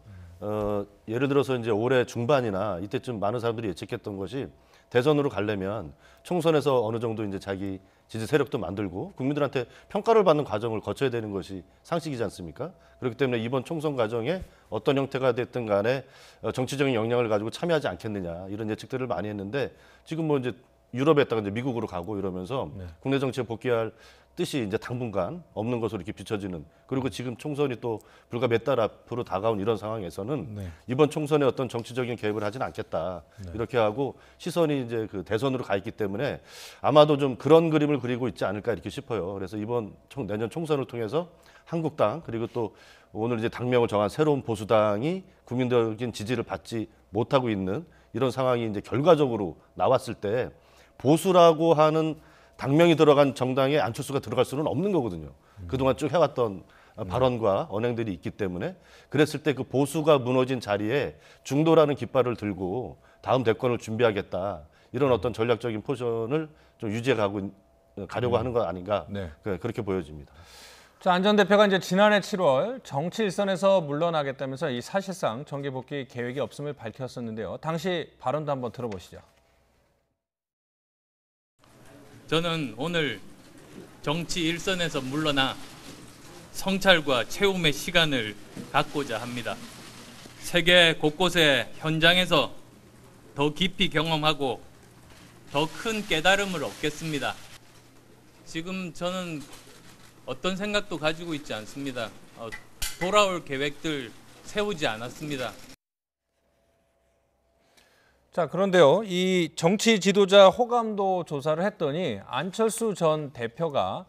예를 들어서 이제 올해 중반이나 이때쯤 많은 사람들이 예측했던 것이 대선으로 가려면 총선에서 어느 정도 이제 자기 지지 세력도 만들고 국민들한테 평가를 받는 과정을 거쳐야 되는 것이 상식이지 않습니까? 그렇기 때문에 이번 총선 과정에 어떤 형태가 됐든 간에 정치적인 역량을 가지고 참여하지 않겠느냐 이런 예측들을 많이 했는데 지금 뭐 이제 유럽에다가 이제 미국으로 가고 이러면서 국내 정치에 복귀할 뜻이 이제 당분간 없는 것으로 이렇게 비춰지는, 그리고 지금 총선이 또 불과 몇 달 앞으로 다가온 이런 상황에서는 이번 총선에 어떤 정치적인 개입을 하지는 않겠다 이렇게 하고 시선이 이제 그 대선으로 가 있기 때문에 아마도 좀 그런 그림을 그리고 있지 않을까 이렇게 싶어요. 그래서 이번 내년 총선을 통해서 한국당 그리고 또 오늘 이제 당명을 정한 새로운 보수당이 국민적인 지지를 받지 못하고 있는 이런 상황이 이제 결과적으로 나왔을 때 보수라고 하는 당명이 들어간 정당에 안철수가 들어갈 수는 없는 거거든요. 그동안 쭉 해왔던 발언과 언행들이 있기 때문에 그랬을 때 그 보수가 무너진 자리에 중도라는 깃발을 들고 다음 대권을 준비하겠다 이런 어떤 전략적인 포지션을 좀 유지해 가려고 하는 것 아닌가 그렇게 보여집니다. 자, 안 전 대표가 이제 지난해 7월 정치 일선에서 물러나겠다면서 이 사실상 정계 복귀 계획이 없음을 밝혔었는데요. 당시 발언도 한번 들어보시죠. 저는 오늘 정치 일선에서 물러나 성찰과 체험의 시간을 갖고자 합니다. 세계 곳곳의 현장에서 더 깊이 경험하고 더 큰 깨달음을 얻겠습니다. 지금 저는 어떤 생각도 가지고 있지 않습니다. 돌아올 계획들 세우지 않았습니다. 자, 그런데요, 이 정치 지도자 호감도 조사를 했더니 안철수 전 대표가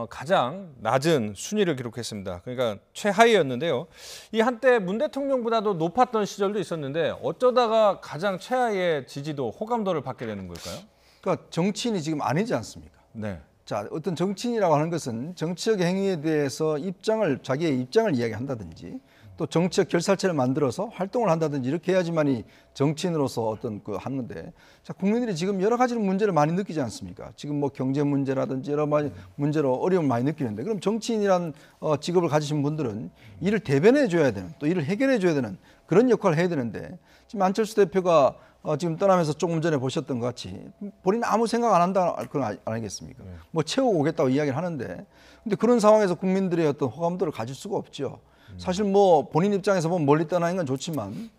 가장 낮은 순위를 기록했습니다. 그러니까 최하위였는데요. 이 한때 문 대통령보다도 높았던 시절도 있었는데 어쩌다가 가장 최하위의 지지도, 호감도를 받게 되는 걸까요? 그러니까 정치인이 지금 아니지 않습니까? 네. 자, 어떤 정치인이라고 하는 것은 정치적 행위에 대해서 자기의 입장을 이야기한다든지 또 정치적 결사체를 만들어서 활동을 한다든지 이렇게 해야지만이 정치인으로서 어떤 하는데, 자, 국민들이 지금 여러 가지 문제를 많이 느끼지 않습니까? 지금 뭐 경제 문제라든지 여러 가지 문제로 어려움을 많이 느끼는데, 그럼 정치인이란 직업을 가지신 분들은 이를 대변해 줘야 되는, 또 이를 해결해 줘야 되는 그런 역할을 해야 되는데, 지금 안철수 대표가 지금 떠나면서 조금 전에 보셨던 것 같이 본인 아무 생각 안 한다 그건 아니겠습니까? 뭐 채우고 오겠다고 이야기를 하는데, 근데 그런 상황에서 국민들의 어떤 호감도를 가질 수가 없죠. 사실 뭐 본인 입장에서 보면 멀리 떠나는 건 좋지만,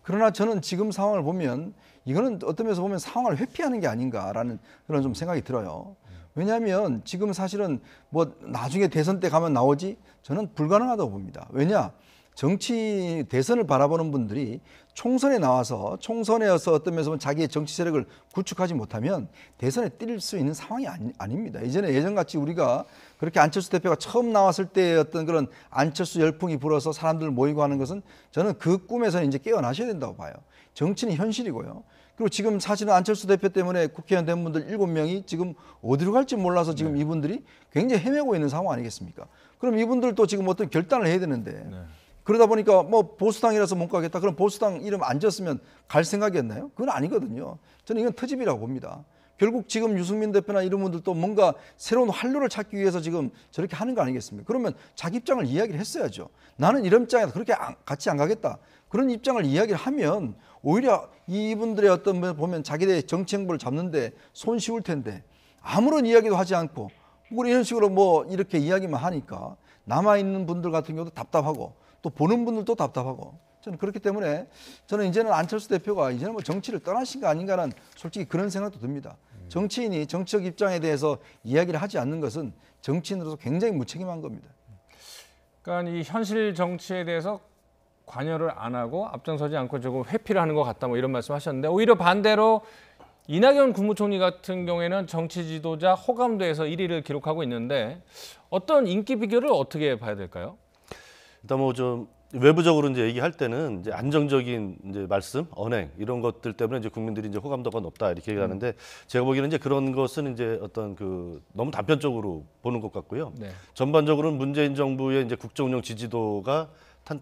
그러나 저는 지금 상황을 보면 이거는 어떤 면에서 보면 상황을 회피하는 게 아닌가라는 그런 좀 생각이 들어요. 왜냐하면 지금 사실은 뭐 나중에 대선 때 가면 나오지, 저는 불가능하다고 봅니다. 왜냐? 정치 대선을 바라보는 분들이 총선에 나와서 총선에서 어떤 면에서 보면 자기의 정치 세력을 구축하지 못하면 대선에 뛸 수 있는 상황이 아닙니다. 예전같이 우리가 그렇게 안철수 대표가 처음 나왔을 때 어떤 그런 안철수 열풍이 불어서 사람들 모이고 하는 것은 저는 그 꿈에서는 이제 깨어나셔야 된다고 봐요. 정치는 현실이고요. 그리고 지금 사실은 안철수 대표 때문에 국회의원 된 분들 7명이 지금 어디로 갈지 몰라서 지금 이분들이 굉장히 헤매고 있는 상황 아니겠습니까? 그럼 이분들도 지금 어떤 결단을 해야 되는데, 그러다 보니까 뭐 보수당이라서 못 가겠다. 그럼 보수당 이름 안 졌으면 갈 생각이었나요? 그건 아니거든요. 저는 이건 트집이라고 봅니다. 결국 지금 유승민 대표나 이런 분들도 뭔가 새로운 활로를 찾기 위해서 지금 저렇게 하는 거 아니겠습니까? 그러면 자기 입장을 이야기를 했어야죠. 나는 이런 입장에서 그렇게 같이 안 가겠다. 그런 입장을 이야기를 하면 오히려 이분들의 어떤 보면 자기들의 정치 행보를 잡는데 손쉬울 텐데, 아무런 이야기도 하지 않고 뭐 이런 식으로 뭐 이렇게 이야기만 하니까 남아있는 분들 같은 경우도 답답하고 또 보는 분들도 답답하고, 저는 그렇기 때문에 저는 이제는 안철수 대표가 이제는 뭐 정치를 떠나신 거 아닌가라는 솔직히 그런 생각도 듭니다. 정치인이 정치적 입장에 대해서 이야기를 하지 않는 것은 정치인으로서 굉장히 무책임한 겁니다. 그러니까 이 현실 정치에 대해서 관여를 안 하고 앞장서지 않고 조금 회피를 하는 것 같다, 뭐 이런 말씀하셨는데, 오히려 반대로 이낙연 국무총리 같은 경우에는 정치 지도자 호감도에서 1위를 기록하고 있는데 어떤 인기 비결을 어떻게 봐야 될까요? 일단 뭐 좀 외부적으로 이제 얘기할 때는 이제 안정적인 이제 말씀, 언행 이런 것들 때문에 이제 국민들이 이제 호감도가 높다 이렇게 얘기하는데 제가 보기에는 이제 그런 것은 이제 어떤 그 너무 단편적으로 보는 것 같고요. 네. 전반적으로는 문재인 정부의 이제 국정운영 지지도가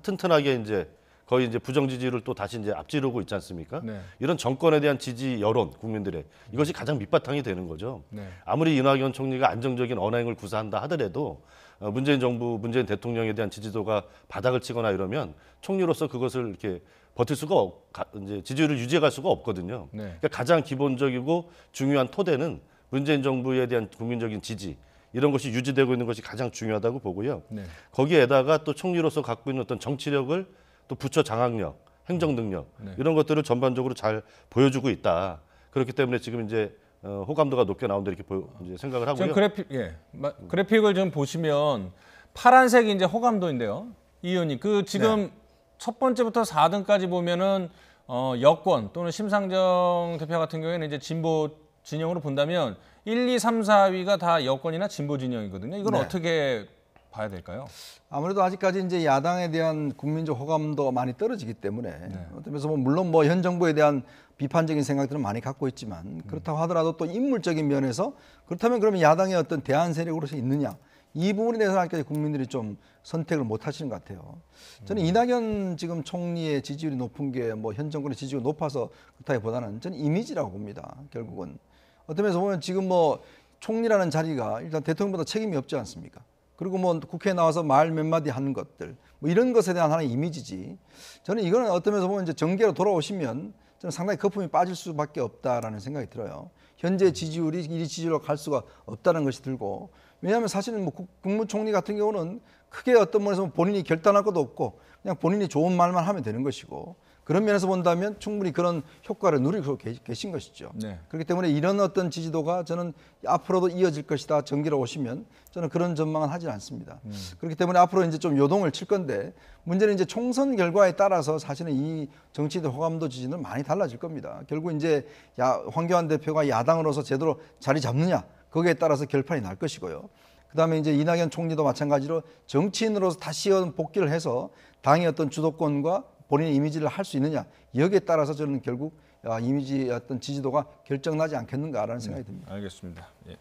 튼튼하게 이제 거의 이제 부정 지지를 또 다시 이제 앞지르고 있지 않습니까? 네. 이런 정권에 대한 지지 여론 국민들의 이것이 가장 밑바탕이 되는 거죠. 네. 아무리 이낙연 총리가 안정적인 언행을 구사한다 하더라도 문재인 정부, 문재인 대통령에 대한 지지도가 바닥을 치거나 이러면 총리로서 그것을 이렇게 버틸 수가 이제 지지율을 유지해갈 수가 없거든요. 네. 그러니까 가장 기본적이고 중요한 토대는 문재인 정부에 대한 국민적인 지지 이런 것이 유지되고 있는 것이 가장 중요하다고 보고요. 네. 거기에다가 또 총리로서 갖고 있는 어떤 정치력을 또 부처 장악력, 행정 능력 네. 이런 것들을 전반적으로 잘 보여주고 있다. 그렇기 때문에 지금 이제 호감도가 높게 나온다 이렇게 이제 생각을 하고요. 지금 그래픽을 좀 보시면 파란색이 이제 호감도인데요. 이 의원님, 그 지금 첫 번째부터 4등까지 보면은 여권 또는 심상정 대표 같은 경우에는 이제 진보 진영으로 본다면 1, 2, 3, 4위가 다 여권이나 진보 진영이거든요. 이건 어떻게 봐야 될까요? 아무래도 아직까지 이제 야당에 대한 국민적 호감도가 많이 떨어지기 때문에 그래서 물론 뭐 현 정부에 대한 비판적인 생각들은 많이 갖고 있지만 그렇다고 하더라도 또 인물적인 면에서 그렇다면 그러면 야당의 어떤 대안 세력으로서 있느냐 이 부분에 대해서 아직까지 국민들이 좀 선택을 못 하시는 것 같아요. 저는 이낙연 지금 총리의 지지율이 높은 게 뭐 현 정권의 지지율이 높아서 그렇다기보다는 저는 이미지라고 봅니다. 결국은 어떤 면에서 보면 지금 뭐 총리라는 자리가 일단 대통령보다 책임이 없지 않습니까? 그리고 뭐 국회에 나와서 말 몇 마디 하는 것들 뭐 이런 것에 대한 하나의 이미지지. 저는 이거는 어떤 면에서 보면 이제 정계로 돌아오시면 저는 상당히 거품이 빠질 수밖에 없다라는 생각이 들어요. 현재 지지율이 이 지지율로 갈 수가 없다는 것이 들고 왜냐하면 사실은 뭐 국무총리 같은 경우는 크게 어떤 면에서 본인이 결단할 것도 없고 그냥 본인이 좋은 말만 하면 되는 것이고 그런 면에서 본다면 충분히 그런 효과를 누리고 계신 것이죠. 네. 그렇기 때문에 이런 어떤 지지도가 저는 앞으로도 이어질 것이다. 정기로 오시면 저는 그런 전망은 하지 않습니다. 그렇기 때문에 앞으로 이제 좀 요동을 칠 건데 문제는 이제 총선 결과에 따라서 사실은 이 정치인들 호감도 지지는 많이 달라질 겁니다. 결국 이제 황교안 대표가 야당으로서 제대로 자리 잡느냐 거기에 따라서 결판이 날 것이고요. 그다음에 이제 이낙연 총리도 마찬가지로 정치인으로서 다시 복귀를 해서 당의 어떤 주도권과 본인의 이미지를 할 수 있느냐 여기에 따라서 저는 결국 이미지 어떤 지지도가 결정나지 않겠는가라는 생각이 듭니다. 알겠습니다. 예.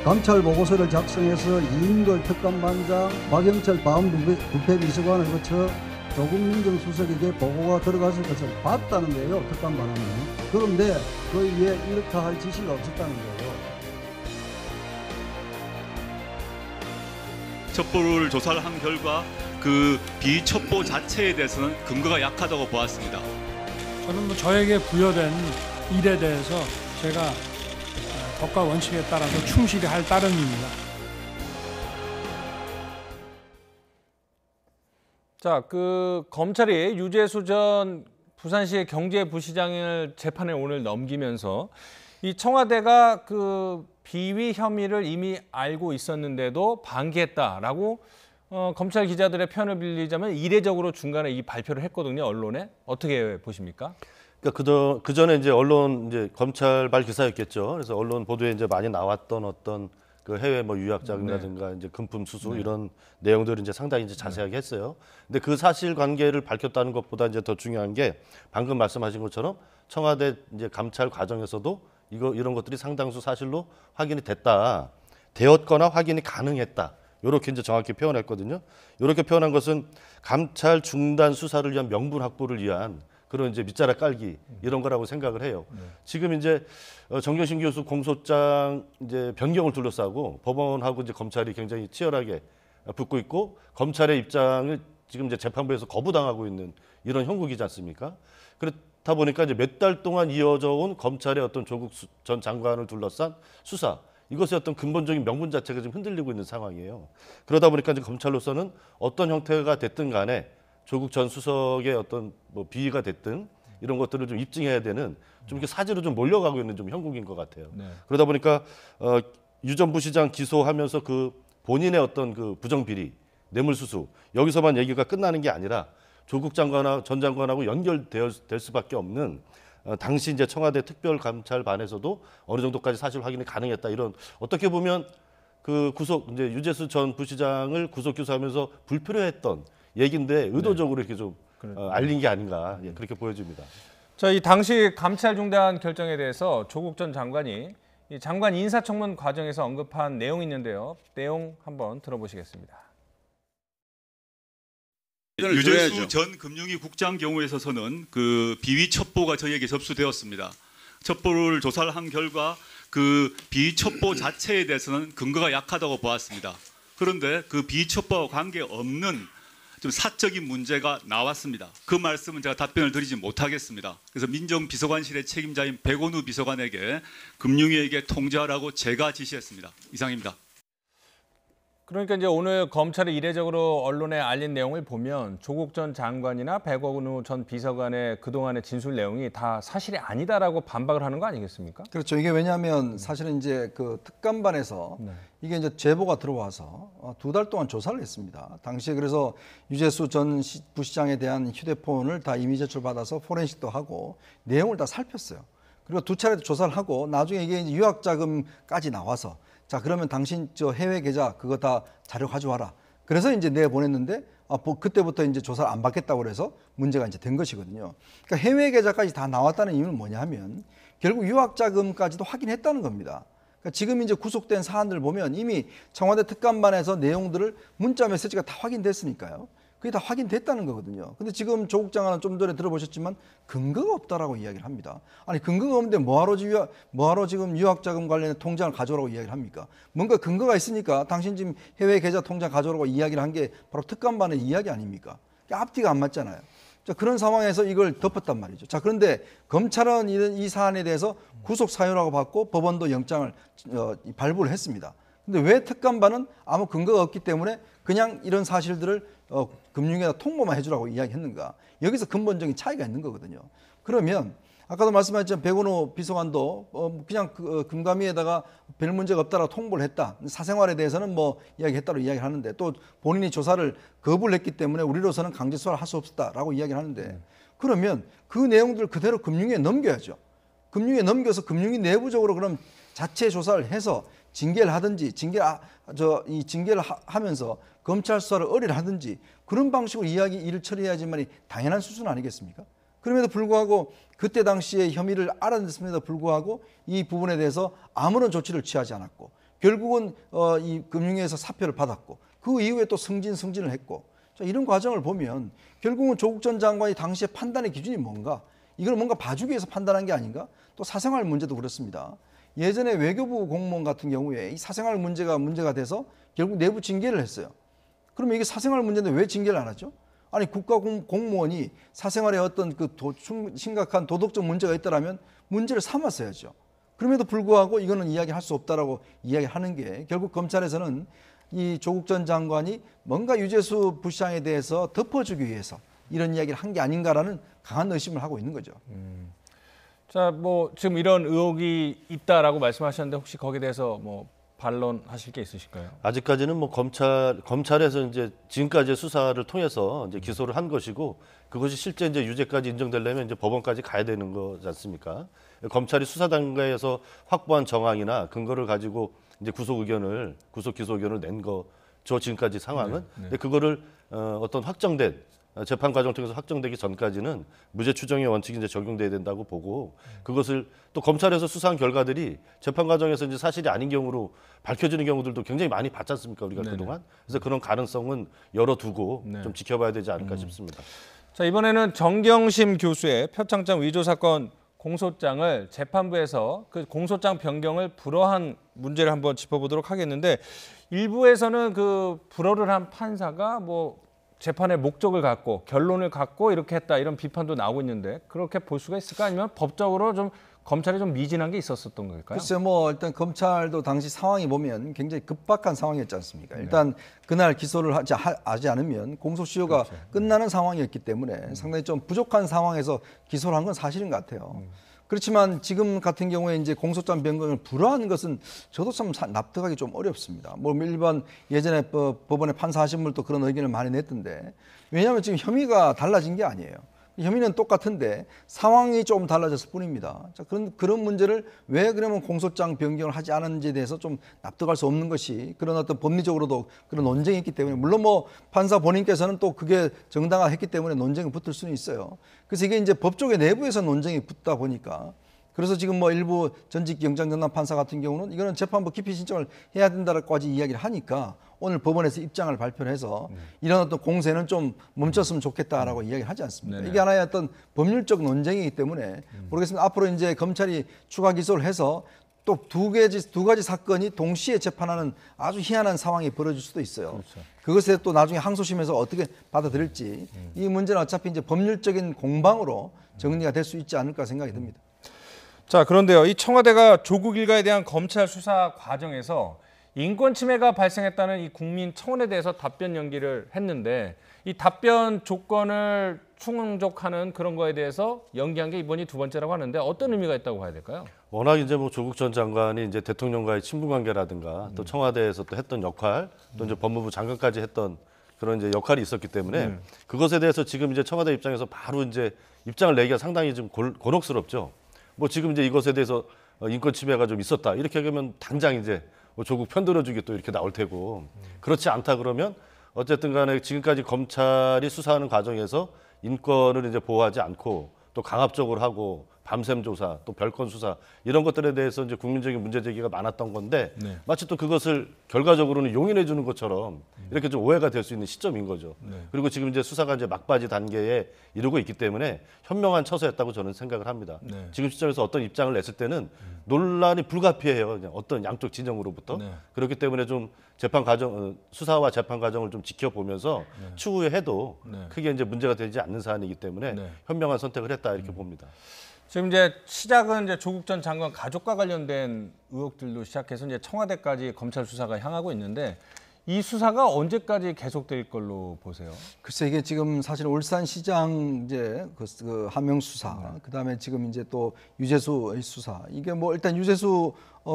감찰 보고서를 작성해서 이인걸 특감반장, 박영철 바움부패비서관을 거쳐 조국민정 수석에게 보고가 들어갔을 것을 봤다는데요. 특감반장은. 그런데 그 위에 이렇게 할 지시가 없었다는 거예요. 첩보를 조사를 한 결과 그 비첩보 자체에 대해서는 근거가 약하다고 보았습니다. 저는 뭐 저에게 부여된 일에 대해서 제가 법과 원칙에 따라서 충실히 할 따름입니다. 자, 그 검찰이 유재수 전 부산시의 경제부시장을 재판에 오늘 넘기면서 이 청와대가 그 비위 혐의를 이미 알고 있었는데도 방기했다라고 검찰 기자들의 편을 빌리자면 이례적으로 중간에 이 발표를 했거든요. 언론에 어떻게 보십니까? 그러니까 그 전에 이제 언론 이제 검찰발 기사였겠죠. 그래서 언론 보도에 이제 많이 나왔던 어떤 그 해외 뭐 유학 자금이라든가 이제 금품 수수 이런 내용들을 이제 상당히 이제 자세하게 했어요. 근데 그 사실관계를 밝혔다는 것보다 이제 더 중요한 게 방금 말씀하신 것처럼 청와대 이제 감찰 과정에서도 이런 것들이 상당수 사실로 확인이 되었거나 확인이 가능했다. 이렇게 이제 정확히 표현했거든요. 이렇게 표현한 것은 감찰 중단 수사를 위한 명분 확보를 위한 그런 이제 밑자락 깔기 이런 거라고 생각을 해요. 지금 이제 정경심 교수 공소장 이제 변경을 둘러싸고 법원하고 이제 검찰이 굉장히 치열하게 붙고 있고 검찰의 입장을 지금 이제 재판부에서 거부당하고 있는 이런 형국이지 않습니까? 그렇다 보니까 이제 몇 달 동안 이어져 온 검찰의 어떤 조국 전 장관을 둘러싼 수사 이것의 어떤 근본적인 명분 자체가 지금 흔들리고 있는 상황이에요. 그러다 보니까 이제 검찰로서는 어떤 형태가 됐든 간에 조국 전 수석의 어떤 뭐 비위가 됐든 이런 것들을 좀 입증해야 되는 좀 이렇게 사지로 좀 몰려가고 있는 좀 형국인 것 같아요. 그러다 보니까 유 전 부시장 기소하면서 그 본인의 어떤 그 부정비리, 뇌물수수 여기서만 얘기가 끝나는 게 아니라 조국 장관하고 전 장관하고 연결될 수밖에 없는 당시 이제 청와대 특별감찰반에서도 어느 정도까지 사실 확인이 가능했다 이런 어떻게 보면 그 구속 이제 유재수 전 부시장을 구속 기소하면서 불필요했던 얘기인데 의도적으로 이렇게 좀 알린 게 아닌가 그렇게 보여집니다. 자, 이 당시 감찰 중단 결정에 대해서 조국 전 장관이 이 장관 인사청문 과정에서 언급한 내용이 있는데요. 내용 한번 들어보시겠습니다. 유재수 전 금융위 국장 경우에 있어서는 그 비위 첩보가 저희에게 접수되었습니다. 첩보를 조사를 한 결과 그 비위 첩보 자체에 대해서는 근거가 약하다고 보았습니다. 그런데 그 비위 첩보와 관계없는 좀 사적인 문제가 나왔습니다. 그 말씀은 제가 답변을 드리지 못하겠습니다. 그래서 민정비서관실의 책임자인 백원우 비서관에게 금융위에게 통지하라고 제가 지시했습니다. 이상입니다. 그러니까 이제 오늘 검찰이 이례적으로 언론에 알린 내용을 보면 조국 전 장관이나 백원우 전 비서관의 그동안의 진술 내용이 다 사실이 아니다라고 반박을 하는 거 아니겠습니까? 그렇죠. 이게 왜냐하면 사실은 이제 그 특감반에서 이게 이제 제보가 들어와서 2달 동안 조사를 했습니다. 당시에 그래서 유재수 전 부시장에 대한 휴대폰을 다 이미 제출받아서 포렌식도 하고 내용을 다 살폈어요. 그리고 2차례 조사를 하고 나중에 이게 이제 유학자금까지 나와서 자, 그러면 당신 저 해외 계좌 그거 다 자료 가져와라. 그래서 이제 내보냈는데 그때부터 이제 조사를 안 받겠다고 그래서 문제가 이제 된 것이거든요. 그러니까 해외 계좌까지 다 나왔다는 이유는 뭐냐 하면 결국 유학자금까지도 확인했다는 겁니다. 그러니까 지금 이제 구속된 사안들 보면 이미 청와대 특감반에서 내용들을 문자 메시지가 다 확인됐으니까요. 그게 다 확인됐다는 거거든요. 근데 지금 조국 장관은 좀 전에 들어보셨지만 근거가 없다라고 이야기를 합니다. 아니 근거가 없는데 뭐하러 지금 유학자금 관련해 통장을 가져오라고 이야기를 합니까? 뭔가 근거가 있으니까 당신 지금 해외 계좌 통장 가져오라고 이야기를 한 게 바로 특감반의 이야기 아닙니까? 앞뒤가 안 맞잖아요. 자, 그런 상황에서 이걸 덮었단 말이죠. 자, 그런데 검찰은 이 사안에 대해서 구속 사유라고 받고 법원도 영장을 발부를 했습니다. 근데 왜 특감반은 아무 근거가 없기 때문에 그냥 이런 사실들을 금융에다 통보만 해주라고 이야기했는가? 여기서 근본적인 차이가 있는 거거든요. 그러면 아까도 말씀하셨지만 백원우 비서관도 그냥 금감위에다가 별 문제가 없다라고 통보를 했다. 사생활에 대해서는 뭐 이야기했다고 이야기를 하는데 또 본인이 조사를 거부를 했기 때문에 우리로서는 강제 수사를 할 수 없었다라고 이야기를 하는데 그러면 그 내용들 그대로 금융위에 넘겨야죠. 금융위에 넘겨서 금융위 내부적으로 그럼 자체 조사를 해서 징계를 하든지 징계를 하면서 검찰 수사를 의뢰하든지 그런 방식으로 일을 처리해야지만이 당연한 수준 아니겠습니까? 그럼에도 불구하고 그때 당시에 혐의를 알아냈음에도 불구하고 이 부분에 대해서 아무런 조치를 취하지 않았고 결국은 이 금융위에서 사표를 받았고 그 이후에 또 승진을 했고 자, 이런 과정을 보면 결국은 조국 전 장관이 당시에 판단의 기준이 뭔가 이걸 뭔가 봐주기 위해서 판단한 게 아닌가? 또 사생활 문제도 그렇습니다. 예전에 외교부 공무원 같은 경우에 이 사생활 문제가 돼서 결국 내부 징계를 했어요. 그러면 이게 사생활 문제인데 왜 징계를 안 하죠? 아니 국가 공무원이 사생활에 어떤 그 심각한 도덕적 문제가 있다라면 문제를 삼았어야죠. 그럼에도 불구하고 이거는 이야기할 수 없다라고 이야기하는 게 결국 검찰에서는 이 조국 전 장관이 뭔가 유재수 부시장에 대해서 덮어주기 위해서 이런 이야기를 한 게 아닌가라는 강한 의심을 하고 있는 거죠. 자, 뭐 지금 이런 의혹이 있다라고 말씀하셨는데 혹시 거기에 대해서 뭐 반론하실 게 있으실까요? 아직까지는 뭐 검찰에서 이제 지금까지 수사를 통해서 이제 기소를 한 것이고 그것이 실제 이제 유죄까지 인정되려면 이제 법원까지 가야 되는 거지 않습니까? 검찰이 수사 단계에서 확보한 정황이나 근거를 가지고 이제 구속 기소 의견을 낸 거죠 지금까지 상황은. 근데 그거를 어떤 확정된 재판 과정 통해서 확정되기 전까지는 무죄 추정의 원칙이 이제 적용돼야 된다고 보고 그것을 또 검찰에서 수사한 결과들이 재판 과정에서 이제 사실이 아닌 경우로 밝혀지는 경우들도 굉장히 많이 봤지 않습니까 우리가 그동안. 그래서 그런 가능성은 열어두고 좀 지켜봐야 되지 않을까 싶습니다. 자, 이번에는 정경심 교수의 표창장 위조 사건 공소장을 재판부에서 그 공소장 변경을 불허한 문제를 한번 짚어보도록 하겠는데 일부에서는 그 불허를 한 판사가 뭐 재판의 목적을 갖고 결론을 갖고 이렇게 했다 이런 비판도 나오고 있는데 그렇게 볼 수가 있을까? 아니면 법적으로 좀 검찰이 좀 미진한 게 있었던 걸까요? 글쎄요, 뭐 일단 검찰도 당시 상황이 보면 굉장히 급박한 상황이었지 않습니까? 일단 그날 기소를 하지 않으면 공소시효가 끝나는 상황이었기 때문에 상당히 좀 부족한 상황에서 기소를 한 건 사실인 것 같아요. 그렇지만 지금 같은 경우에 이제 공소장 변경을 불허하는 것은 저도 참 납득하기 좀 어렵습니다. 뭐 일반 예전에 법원에 판사하신 분도 그런 의견을 많이 냈던데, 왜냐하면 지금 혐의가 달라진 게 아니에요. 혐의는 똑같은데 상황이 좀 달라졌을 뿐입니다. 자, 그런 문제를 왜 그러면 공소장 변경을 하지 않았는지에 대해서 좀 납득할 수 없는 것이, 그런 어떤 법리적으로도 그런 논쟁이 있기 때문에, 물론 뭐 판사 본인께서는 또 그게 정당화했기 때문에 논쟁이 붙을 수는 있어요. 그래서 이게 이제 법조계 내부에서 논쟁이 붙다 보니까, 그래서 지금 뭐 일부 전직 영장전담 판사 같은 경우는 이거는 재판부 기피 신청을 해야 된다라고까지 이야기를 하니까 오늘 법원에서 입장을 발표를 해서 이런 어떤 공세는 좀 멈췄으면 좋겠다라고 이야기를 하지 않습니까? 네네. 이게 하나의 어떤 법률적 논쟁이기 때문에 모르겠습니다. 앞으로 이제 검찰이 추가 기소를 해서 또 두 가지 사건이 동시에 재판하는 아주 희한한 상황이 벌어질 수도 있어요. 그렇죠. 그것에 또 나중에 항소심에서 어떻게 받아들일지, 이 문제는 어차피 이제 법률적인 공방으로 정리가 될 수 있지 않을까 생각이 듭니다. 자, 그런데요, 이 청와대가 조국 일가에 대한 검찰 수사 과정에서 인권 침해가 발생했다는 이 국민 청원에 대해서 답변 연기를 했는데, 이 답변 조건을 충족하는 그런 거에 대해서 연기한 게 이번이 두 번째라고 하는데, 어떤 의미가 있다고 봐야 될까요? 워낙 이제 뭐 조국 전 장관이 이제 대통령과의 친분 관계라든가 또 청와대에서 또 했던 역할, 또 이제 법무부 장관까지 했던 그런 이제 역할이 있었기 때문에 그것에 대해서 지금 이제 청와대 입장에서 바로 이제 입장을 내기가 상당히 좀 곤혹스럽죠. 뭐 지금 이제 이것에 대해서 인권 침해가 좀 있었다 이렇게 하면 당장 이제 뭐 조국 편들어주기 또 이렇게 나올 테고, 그렇지 않다 그러면 어쨌든 간에 지금까지 검찰이 수사하는 과정에서 인권을 이제 보호하지 않고 또 강압적으로 하고 밤샘 조사 또 별건 수사 이런 것들에 대해서 이제 국민적인 문제 제기가 많았던 건데 마치 또 그것을 결과적으로는 용인해 주는 것처럼 이렇게 좀 오해가 될 수 있는 시점인 거죠. 그리고 지금 이제 수사가 이제 막바지 단계에 이르고 있기 때문에 현명한 처사였다고 저는 생각을 합니다. 지금 시점에서 어떤 입장을 냈을 때는 논란이 불가피해요. 그냥 어떤 양쪽 진영으로부터. 그렇기 때문에 좀 재판 과정, 수사와 재판 과정을 좀 지켜보면서 추후에 해도 크게 이제 문제가 되지 않는 사안이기 때문에 현명한 선택을 했다 이렇게 봅니다. 지금 이제 시작은 이제 조국 전 장관 가족과 관련된 의혹들로 시작해서 이제 청와대까지 검찰 수사가 향하고 있는데, 이 수사가 언제까지 계속될 걸로 보세요? 글쎄, 이게 지금 사실 울산시장 이제 그 하명 수사, 그다음에 지금 이제 또 유재수의 수사, 이게 뭐 일단 유재수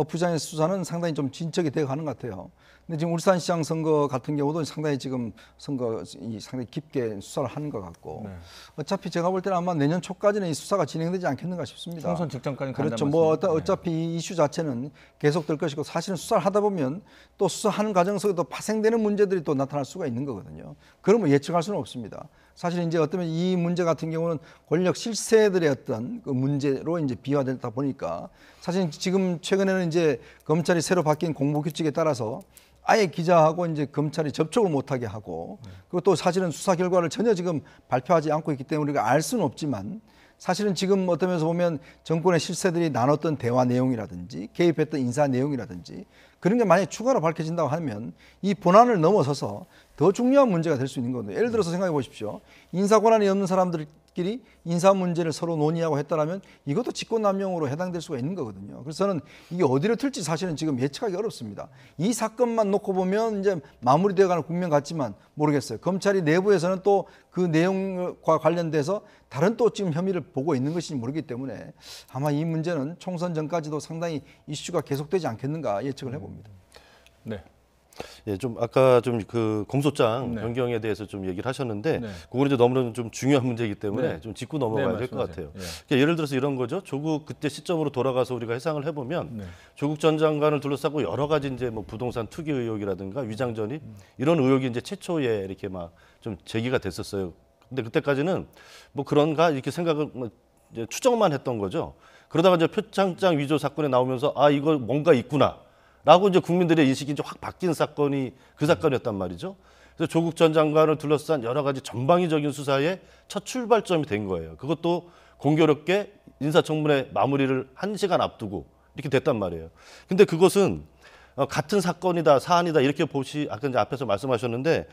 부장의 수사는 상당히 좀 진척이 되어 가는 것 같아요. 근데 지금 울산시장 선거 같은 경우도 상당히 지금 상당히 깊게 수사를 하는 것 같고, 어차피 제가 볼 때는 아마 내년 초까지는 이 수사가 진행되지 않겠는가 싶습니다. 총선 직전까지 간다는 그렇죠. 뭐 어차피 이 이슈 자체는 계속될 것이고, 사실은 수사를 하다 보면 또 수사하는 과정 속에 또 파생되는 문제들이 또 나타날 수가 있는 거거든요. 그러면 예측할 수는 없습니다. 사실 이제 어쩌면 이 문제 같은 경우는 권력 실세들의 어떤 그 문제로 이제 비화되다 보니까, 사실 지금 최근에는 이제 검찰이 새로 바뀐 공보 규칙에 따라서 아예 기자하고 이제 검찰이 접촉을 못하게 하고, 그리고 또 사실은 수사 결과를 전혀 지금 발표하지 않고 있기 때문에 우리가 알 수는 없지만, 사실은 지금 어떤 면에서 보면 정권의 실세들이 나눴던 대화 내용이라든지 개입했던 인사 내용이라든지 그런 게 만약에 추가로 밝혀진다고 하면 이 본안을 넘어서서 더 중요한 문제가 될 수 있는 거거든요. 예를 들어서 생각해 보십시오. 인사 권한이 없는 사람들끼리 인사 문제를 서로 논의하고 했다라면 이것도 직권남용으로 해당될 수가 있는 거거든요. 그래서 저는 이게 어디로 튈지 사실은 지금 예측하기 어렵습니다. 이 사건만 놓고 보면 이제 마무리되어가는 국면 같지만 모르겠어요. 검찰이 내부에서는 또 그 내용과 관련돼서 다른 또 지금 혐의를 보고 있는 것인지 모르기 때문에 아마 이 문제는 총선 전까지도 상당히 이슈가 계속되지 않겠는가 예측을 해봅니다. 네. 예, 좀 아까 좀 그 공소장 변경에 대해서 좀 얘기를 하셨는데, 그거는 이제 너무나 좀 중요한 문제이기 때문에 좀 짚고 넘어가야 될 것 같아요. 그러니까 예를 들어서 이런 거죠. 조국 그때 시점으로 돌아가서 우리가 해상을 해보면 조국 전 장관을 둘러싸고 여러 가지 이제 뭐 부동산 투기 의혹이라든가 위장 전입 이런 의혹이 이제 최초에 이렇게 막 좀 제기가 됐었어요. 근데 그때까지는 뭐 그런가 이렇게 생각을 뭐 이제 추정만 했던 거죠. 그러다가 이제 표창장 위조 사건에 나오면서 아 이거 뭔가 있구나. 라고 이제 국민들의 인식이 이제 확 바뀐 사건이 그 사건이었단 말이죠. 그래서 조국 전 장관을 둘러싼 여러 가지 전방위적인 수사의 첫 출발점이 된 거예요. 그것도 공교롭게 인사청문회 마무리를 1시간 앞두고 이렇게 됐단 말이에요. 근데 그것은 같은 사건이다, 사안이다 이렇게 아까 이제 앞에서 말씀하셨는데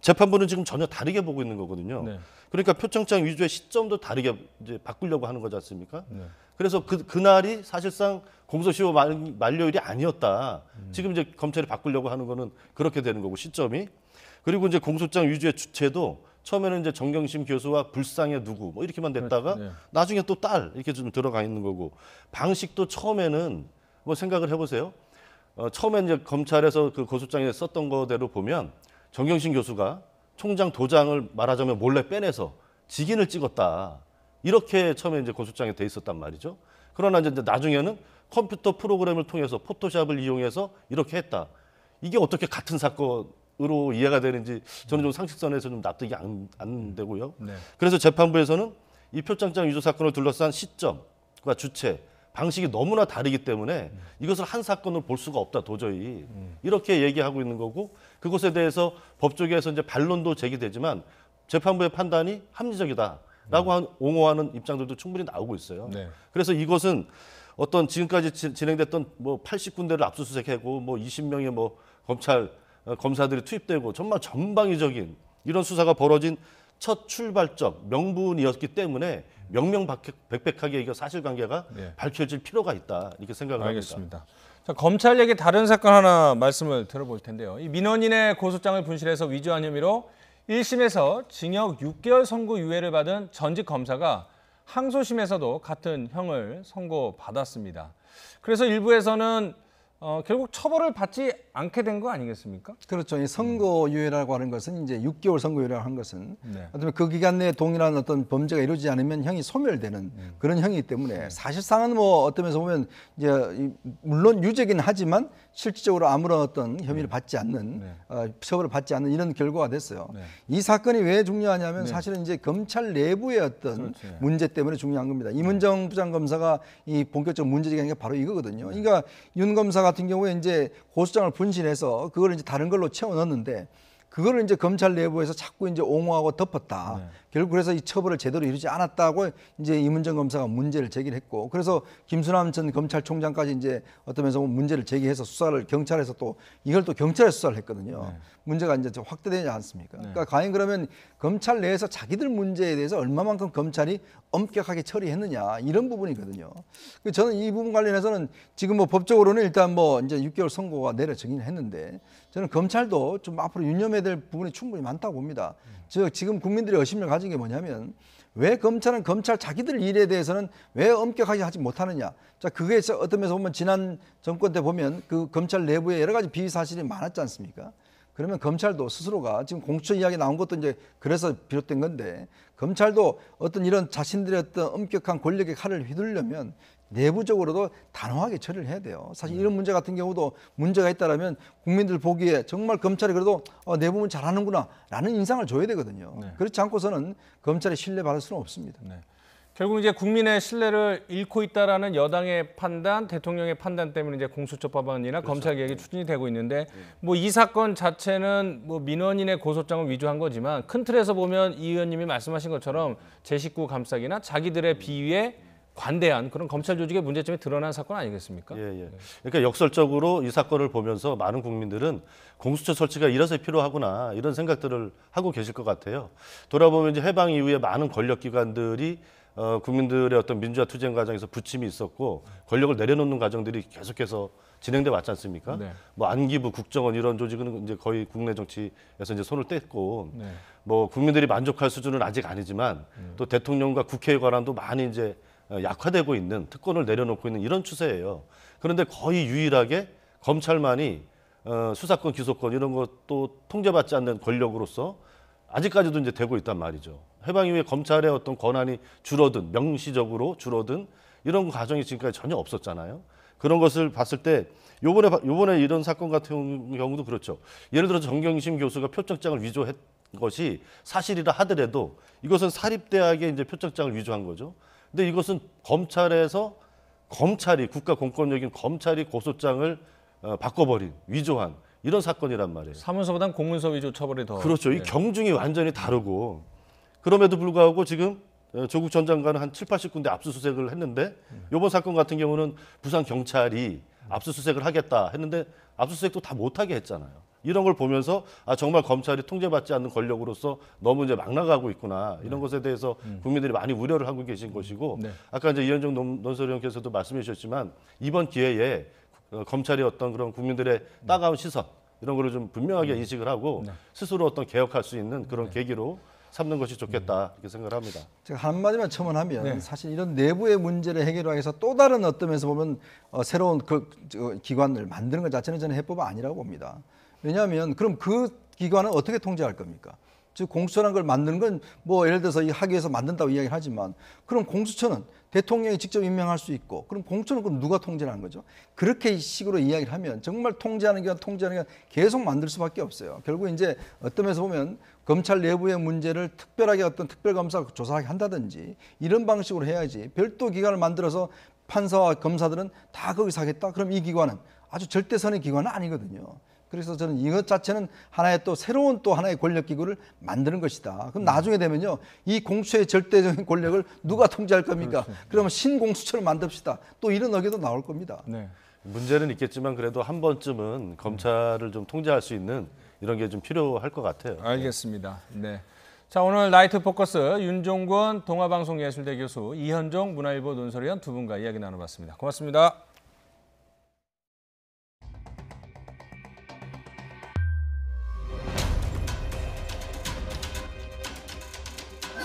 재판부는 지금 전혀 다르게 보고 있는 거거든요. 그러니까 표창장 위조의 시점도 다르게 이제 바꾸려고 하는 거지 않습니까? 그래서 그날이 사실상 공소시효 만료일이 아니었다. 지금 이제 검찰이 바꾸려고 하는 거는 그렇게 되는 거고 시점이. 그리고 이제 공소장 위조의 주체도 처음에는 이제 정경심 교수와 불상의 누구 뭐 이렇게만 됐다가 나중에 또 딸 이렇게 좀 들어가 있는 거고 방식도 처음에는 뭐 생각을 해보세요. 처음에 이제 검찰에서 그 고소장에 썼던 거대로 보면 정경심 교수가 총장 도장을 말하자면 몰래 빼내서 직인을 찍었다. 이렇게 처음에 이제 고소장에 돼 있었단 말이죠. 그러나 이제 나중에는 컴퓨터 프로그램을 통해서 포토샵을 이용해서 이렇게 했다. 이게 어떻게 같은 사건으로 이해가 되는지 저는 좀 상식선에서 좀 납득이 안 되고요. 그래서 재판부에서는 이 표창장 위조 사건을 둘러싼 시점과 주체, 방식이 너무나 다르기 때문에 이것을 한 사건으로 볼 수가 없다 도저히 이렇게 얘기하고 있는 거고 그것에 대해서 법조계에서 이제 반론도 제기되지만 재판부의 판단이 합리적이다라고 옹호하는 입장들도 충분히 나오고 있어요. 그래서 이것은 어떤 지금까지 진행됐던 뭐 80군데를 압수수색하고 뭐 20명의 뭐 검사들이 투입되고 정말 전방위적인 이런 수사가 벌어진 첫 출발점 명분이었기 때문에 명명백백하게 이거 사실관계가 밝혀질 필요가 있다 이렇게 생각을 알겠습니다. 합니다. 자, 검찰 얘기 다른 사건 하나 말씀을 들어볼 텐데요. 이 민원인의 고소장을 분실해서 위조한 혐의로 1심에서 징역 6개월 선고유예를 받은 전직 검사가 항소심에서도 같은 형을 선고받았습니다. 그래서 일부에서는 결국 처벌을 받지 않게 된 거 아니겠습니까? 그렇죠. 이 선고유예라고 하는 것은 이제 6개월 선고유예라고 하는 것은 어쩌면 그 기간 내에 동일한 어떤 범죄가 이루어지지 않으면 형이 소멸되는 그런 형이기 때문에 사실상은 뭐 어떤 면에서 보면 이제 물론 유죄긴 하지만 실질적으로 아무런 어떤 혐의를 받지 않는 처벌을 받지 않는 이런 결과가 됐어요. 이 사건이 왜 중요하냐면 사실은 이제 검찰 내부의 어떤 문제 때문에 중요한 겁니다. 이문정 부장검사가 이 본격적으로 문제제기한 게 바로 이거거든요. 그러니까 윤 검사 같은 경우에 이제 고소장을 분실해서 그걸 이제 다른 걸로 채워 넣었는데 그거를 이제 검찰 내부에서 자꾸 이제 옹호하고 덮었다. 결국 그래서 이 처벌을 제대로 이루지 않았다고 이제 이문정 검사가 문제를 제기를 했고 그래서 김수남 전 검찰총장까지 이제 어떤 면에서 문제를 제기해서 수사를 경찰에서 또 이걸 또 경찰에서 수사를 했거든요. 문제가 이제 좀 확대되지 않습니까? 그러니까 과연 그러면 검찰 내에서 자기들 문제에 대해서 얼마만큼 검찰이 엄격하게 처리했느냐 이런 부분이거든요. 저는 이 부분 관련해서는 지금 뭐 법적으로는 일단 뭐 이제 6개월 선고가 내려지긴 했는데 저는 검찰도 좀 앞으로 유념해야 될 부분이 충분히 많다고 봅니다. 즉 지금 국민들이 의심을 가진 게 뭐냐면 왜 검찰은 검찰 자기들 일에 대해서는 왜 엄격하게 하지 못하느냐. 자 그게 어떤 면에서 보면 지난 정권 때 보면 그 검찰 내부에 여러 가지 비위 사실이 많았지 않습니까? 그러면 검찰도 스스로가 지금 공수처 이야기 나온 것도 이제 그래서 비롯된 건데 검찰도 어떤 이런 자신들의 어떤 엄격한 권력의 칼을 휘두르려면 내부적으로도 단호하게 처리를 해야 돼요. 사실 이런 문제 같은 경우도 문제가 있다라면 국민들 보기에 정말 검찰이 그래도 내부문 잘하는구나 라는 인상을 줘야 되거든요. 그렇지 않고서는 검찰에 신뢰받을 수는 없습니다. 결국 이제 국민의 신뢰를 잃고 있다라는 여당의 판단, 대통령의 판단 때문에 이제 공수처법안이나 검찰 개혁이 추진이 되고 있는데 뭐 이 사건 자체는 뭐 민원인의 고소장을 위조한 거지만 큰 틀에서 보면 이 의원님이 말씀하신 것처럼 제 식구 감싸기나 자기들의 비위에 관대한 그런 검찰 조직의 문제점이 드러난 사건 아니겠습니까? 그러니까 역설적으로 이 사건을 보면서 많은 국민들은 공수처 설치가 이래서 필요하구나 이런 생각들을 하고 계실 것 같아요. 돌아보면 이제 해방 이후에 많은 권력기관들이 국민들의 어떤 민주화 투쟁 과정에서 부침이 있었고 권력을 내려놓는 과정들이 계속해서 진행돼 왔지 않습니까? 뭐 안기부, 국정원 이런 조직은 이제 거의 국내 정치에서 이제 손을 뗐고 뭐 국민들이 만족할 수준은 아직 아니지만 또 대통령과 국회에 관한도 많이 이제 약화되고 있는 특권을 내려놓고 있는 이런 추세예요. 그런데 거의 유일하게 검찰만이 수사권, 기소권 이런 것도 통제받지 않는 권력으로서 아직까지도 이제 되고 있단 말이죠. 해방 이후에 검찰의 어떤 권한이 줄어든 명시적으로 줄어든 이런 과정이 지금까지 전혀 없었잖아요. 그런 것을 봤을 때 요번에 이런 사건 같은 경우도 그렇죠. 예를 들어서 정경심 교수가 표창장을 위조한 것이 사실이라 하더라도 이것은 사립대학의 이제 표창장을 위조한 거죠. 근데 이것은 검찰이 국가 공권력인 검찰이 고소장을 바꿔버린 위조한 이런 사건이란 말이에요. 사문서보단 공문서 위조 처벌이 더 그렇죠. 이 경중이 완전히 다르고 그럼에도 불구하고 지금 조국 전 장관은 한 7, 80군데 압수수색을 했는데 이번 사건 같은 경우는 부산 경찰이 압수수색을 하겠다 했는데 압수수색도 다 못하게 했잖아요. 이런 걸 보면서 정말 검찰이 통제받지 않는 권력으로서 너무 이제 막 나가고 있구나 이런 것에 대해서 국민들이 많이 우려를 하고 계신 것이고 아까 이제 이현정 논설위원께서도 말씀해 주셨지만 이번 기회에 검찰이 어떤 그런 국민들의 따가운 시선 이런 거를 좀 분명하게 인식을 하고 스스로 어떤 개혁할 수 있는 그런 계기로 삼는 것이 좋겠다 이렇게 생각을 합니다. 제가 한마디만 첨언하면 네. 사실 이런 내부의 문제를 해결하기 위해서 또 다른 어떤 면에서 보면 새로운 기관을 만드는 것 자체는 저는 해법은 아니라고 봅니다. 왜냐하면 그럼 그 기관은 어떻게 통제할 겁니까? 즉 공수처라는 걸 만드는 건 뭐 예를 들어서 이 학위에서 만든다고 이야기를 하지만 그럼 공수처는 대통령이 직접 임명할 수 있고 그럼 공수처는 그럼 누가 통제하는 거죠? 그렇게 식으로 이야기를 하면 정말 통제하는 기관 계속 만들 수밖에 없어요. 결국 이제 어떤 면에서 보면 검찰 내부의 문제를 특별하게 어떤 특별검사가 조사하게 한다든지 이런 방식으로 해야지 별도 기관을 만들어서 판사와 검사들은 다 거기서 하겠다? 그럼 이 기관은 아주 절대선의 기관은 아니거든요. 그래서 저는 이것 자체는 하나의 또 새로운 또 하나의 권력기구를 만드는 것이다. 그럼 나중에 되면요. 이 공수처의 절대적인 권력을 누가 통제할 겁니까? 그렇죠. 그러면 신공수처를 만듭시다. 또 이런 의견도 나올 겁니다. 네. 문제는 있겠지만 그래도 한 번쯤은 검찰을 좀 통제할 수 있는 이런 게 좀 필요할 것 같아요. 알겠습니다. 네. 자, 오늘 나이트 포커스 윤종권 동아방송예술대 교수, 이현종 문화일보 논설위원 두 분과 이야기 나눠봤습니다. 고맙습니다.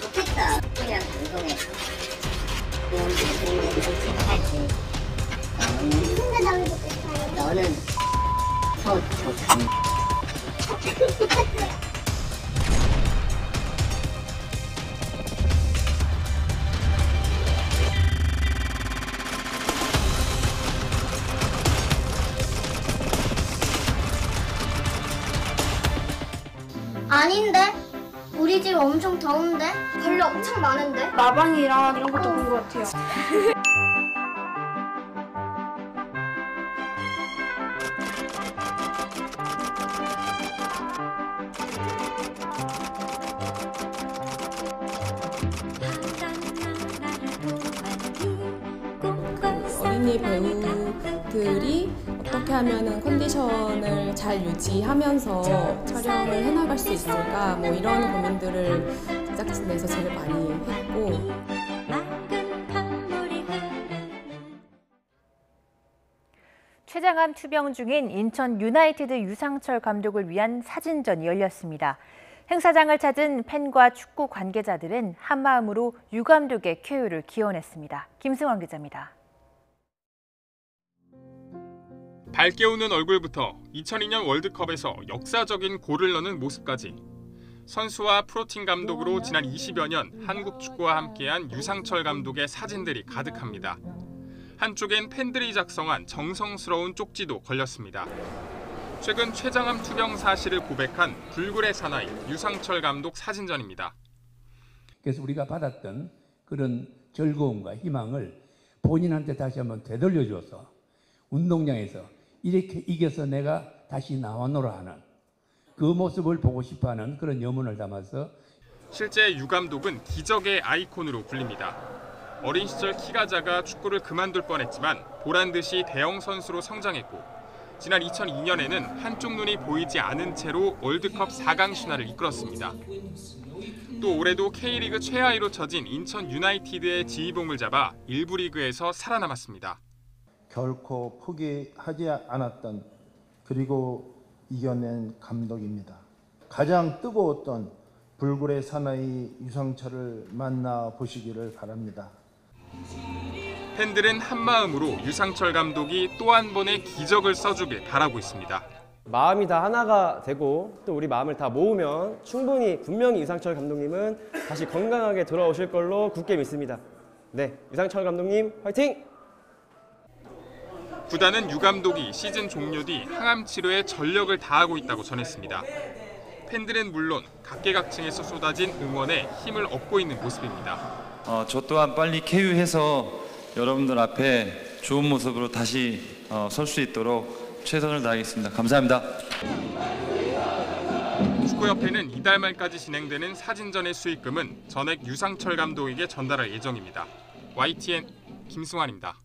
좋겠다. 그냥 방송에서 정치하지. 너는 저 아닌데? 우리 집 엄청 더운데? 벌레 엄청 많은데? 나방이랑 이런 것도 본 것 같아요. 어린이 배우들이 어떻게 하면 컨디션을 잘 유지하면서 촬영을 해나갈 수 있을까 뭐 이런 고민들을 제작진에서 제일 많이 했고 최장암 투병 중인 인천 유나이티드 유상철 감독을 위한 사진전이 열렸습니다. 행사장을 찾은 팬과 축구 관계자들은 한마음으로 유 감독의 쾌유를 기원했습니다. 김승환 기자입니다. 밝게 웃는 얼굴부터 2002년 월드컵에서 역사적인 골을 넣는 모습까지 선수와 프로팀 감독으로 지난 20여 년 한국 축구와 함께한 유상철 감독의 사진들이 가득합니다. 한쪽엔 팬들이 작성한 정성스러운 쪽지도 걸렸습니다. 최근 췌장암 투병 사실을 고백한 불굴의 사나이 유상철 감독 사진전입니다. 그래서 우리가 받았던 그런 즐거움과 희망을 본인한테 다시 한번 되돌려줘서 운동장에서 이렇게 이겨서 내가 다시 나와노라 하는 그 모습을 보고 싶어하는 그런 염원을 담아서 실제 유 감독은 기적의 아이콘으로 불립니다. 어린 시절 키가 작아 축구를 그만둘 뻔했지만 보란 듯이 대형 선수로 성장했고 지난 2002년에는 한쪽 눈이 보이지 않은 채로 월드컵 4강 신화를 이끌었습니다. 또 올해도 K리그 최하위로 처진 인천 유나이티드의 지휘봉을 잡아 1부 리그에서 살아남았습니다. 결코 포기하지 않았던 그리고 이겨낸 감독입니다. 가장 뜨거웠던 불굴의 사나이 유상철을 만나보시기를 바랍니다. 팬들은 한마음으로 유상철 감독이 또 한 번의 기적을 써주길 바라고 있습니다. 마음이 다 하나가 되고 또 우리 마음을 다 모으면 분명히 유상철 감독님은 다시 건강하게 돌아오실 걸로 굳게 믿습니다. 네, 유상철 감독님 화이팅! 구단은 유 감독이 시즌 종료 뒤 항암 치료에 전력을 다하고 있다고 전했습니다. 팬들은 물론 각계각층에서 쏟아진 응원에 힘을 얻고 있는 모습입니다. 저 또한 빨리 쾌유해서 여러분들 앞에 좋은 모습으로 다시 설 수 있도록 최선을 다하겠습니다. 감사합니다. 축구협회는 이달 말까지 진행되는 사진전의 수익금은 전액 유상철 감독에게 전달할 예정입니다. YTN 김승환입니다.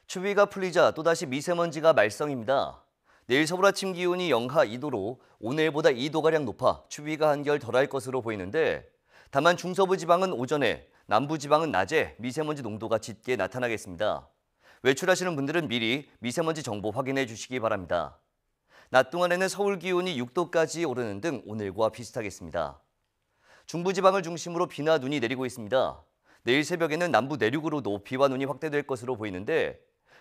추위가 풀리자 또다시 미세먼지가 말썽입니다. 내일 서울 아침 기온이 영하 2도로 오늘보다 2도가량 높아 추위가 한결 덜할 것으로 보이는데 다만 중서부 지방은 오전에 남부지방은 낮에 미세먼지 농도가 짙게 나타나겠습니다. 외출하시는 분들은 미리 미세먼지 정보 확인해 주시기 바랍니다. 낮 동안에는 서울 기온이 6도까지 오르는 등 오늘과 비슷하겠습니다. 중부지방을 중심으로 비나 눈이 내리고 있습니다. 내일 새벽에는 남부 내륙으로도 비와 눈이 확대될 것으로 보이는데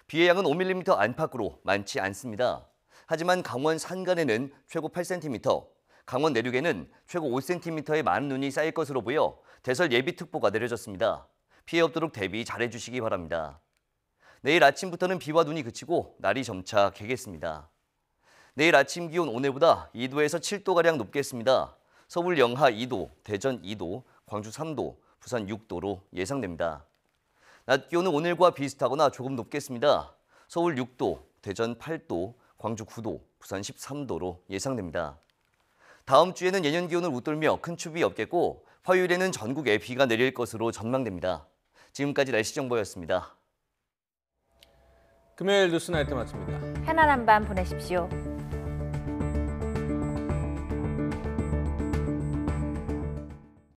비의 양은 5mm 안팎으로 많지 않습니다. 하지만 강원 산간에는 최고 8cm, 강원 내륙에는 최고 5cm의 많은 눈이 쌓일 것으로 보여 대설 예비특보가 내려졌습니다. 피해 없도록 대비 잘해주시기 바랍니다. 내일 아침부터는 비와 눈이 그치고 날이 점차 개겠습니다. 내일 아침 기온 오늘보다 2도에서 7도가량 높겠습니다. 서울 영하 2도, 대전 2도, 광주 3도, 부산 6도로 예상됩니다. 낮 기온은 오늘과 비슷하거나 조금 높겠습니다. 서울 6도, 대전 8도, 광주 9도, 부산 13도로 예상됩니다. 다음 주에는 예년 기온을 웃돌며 큰 추위 없겠고 화요일에는 전국에 비가 내릴 것으로 전망됩니다. 지금까지 날씨 정보였습니다. 금요일 뉴스나이트 마칩니다. 편안한 밤 보내십시오.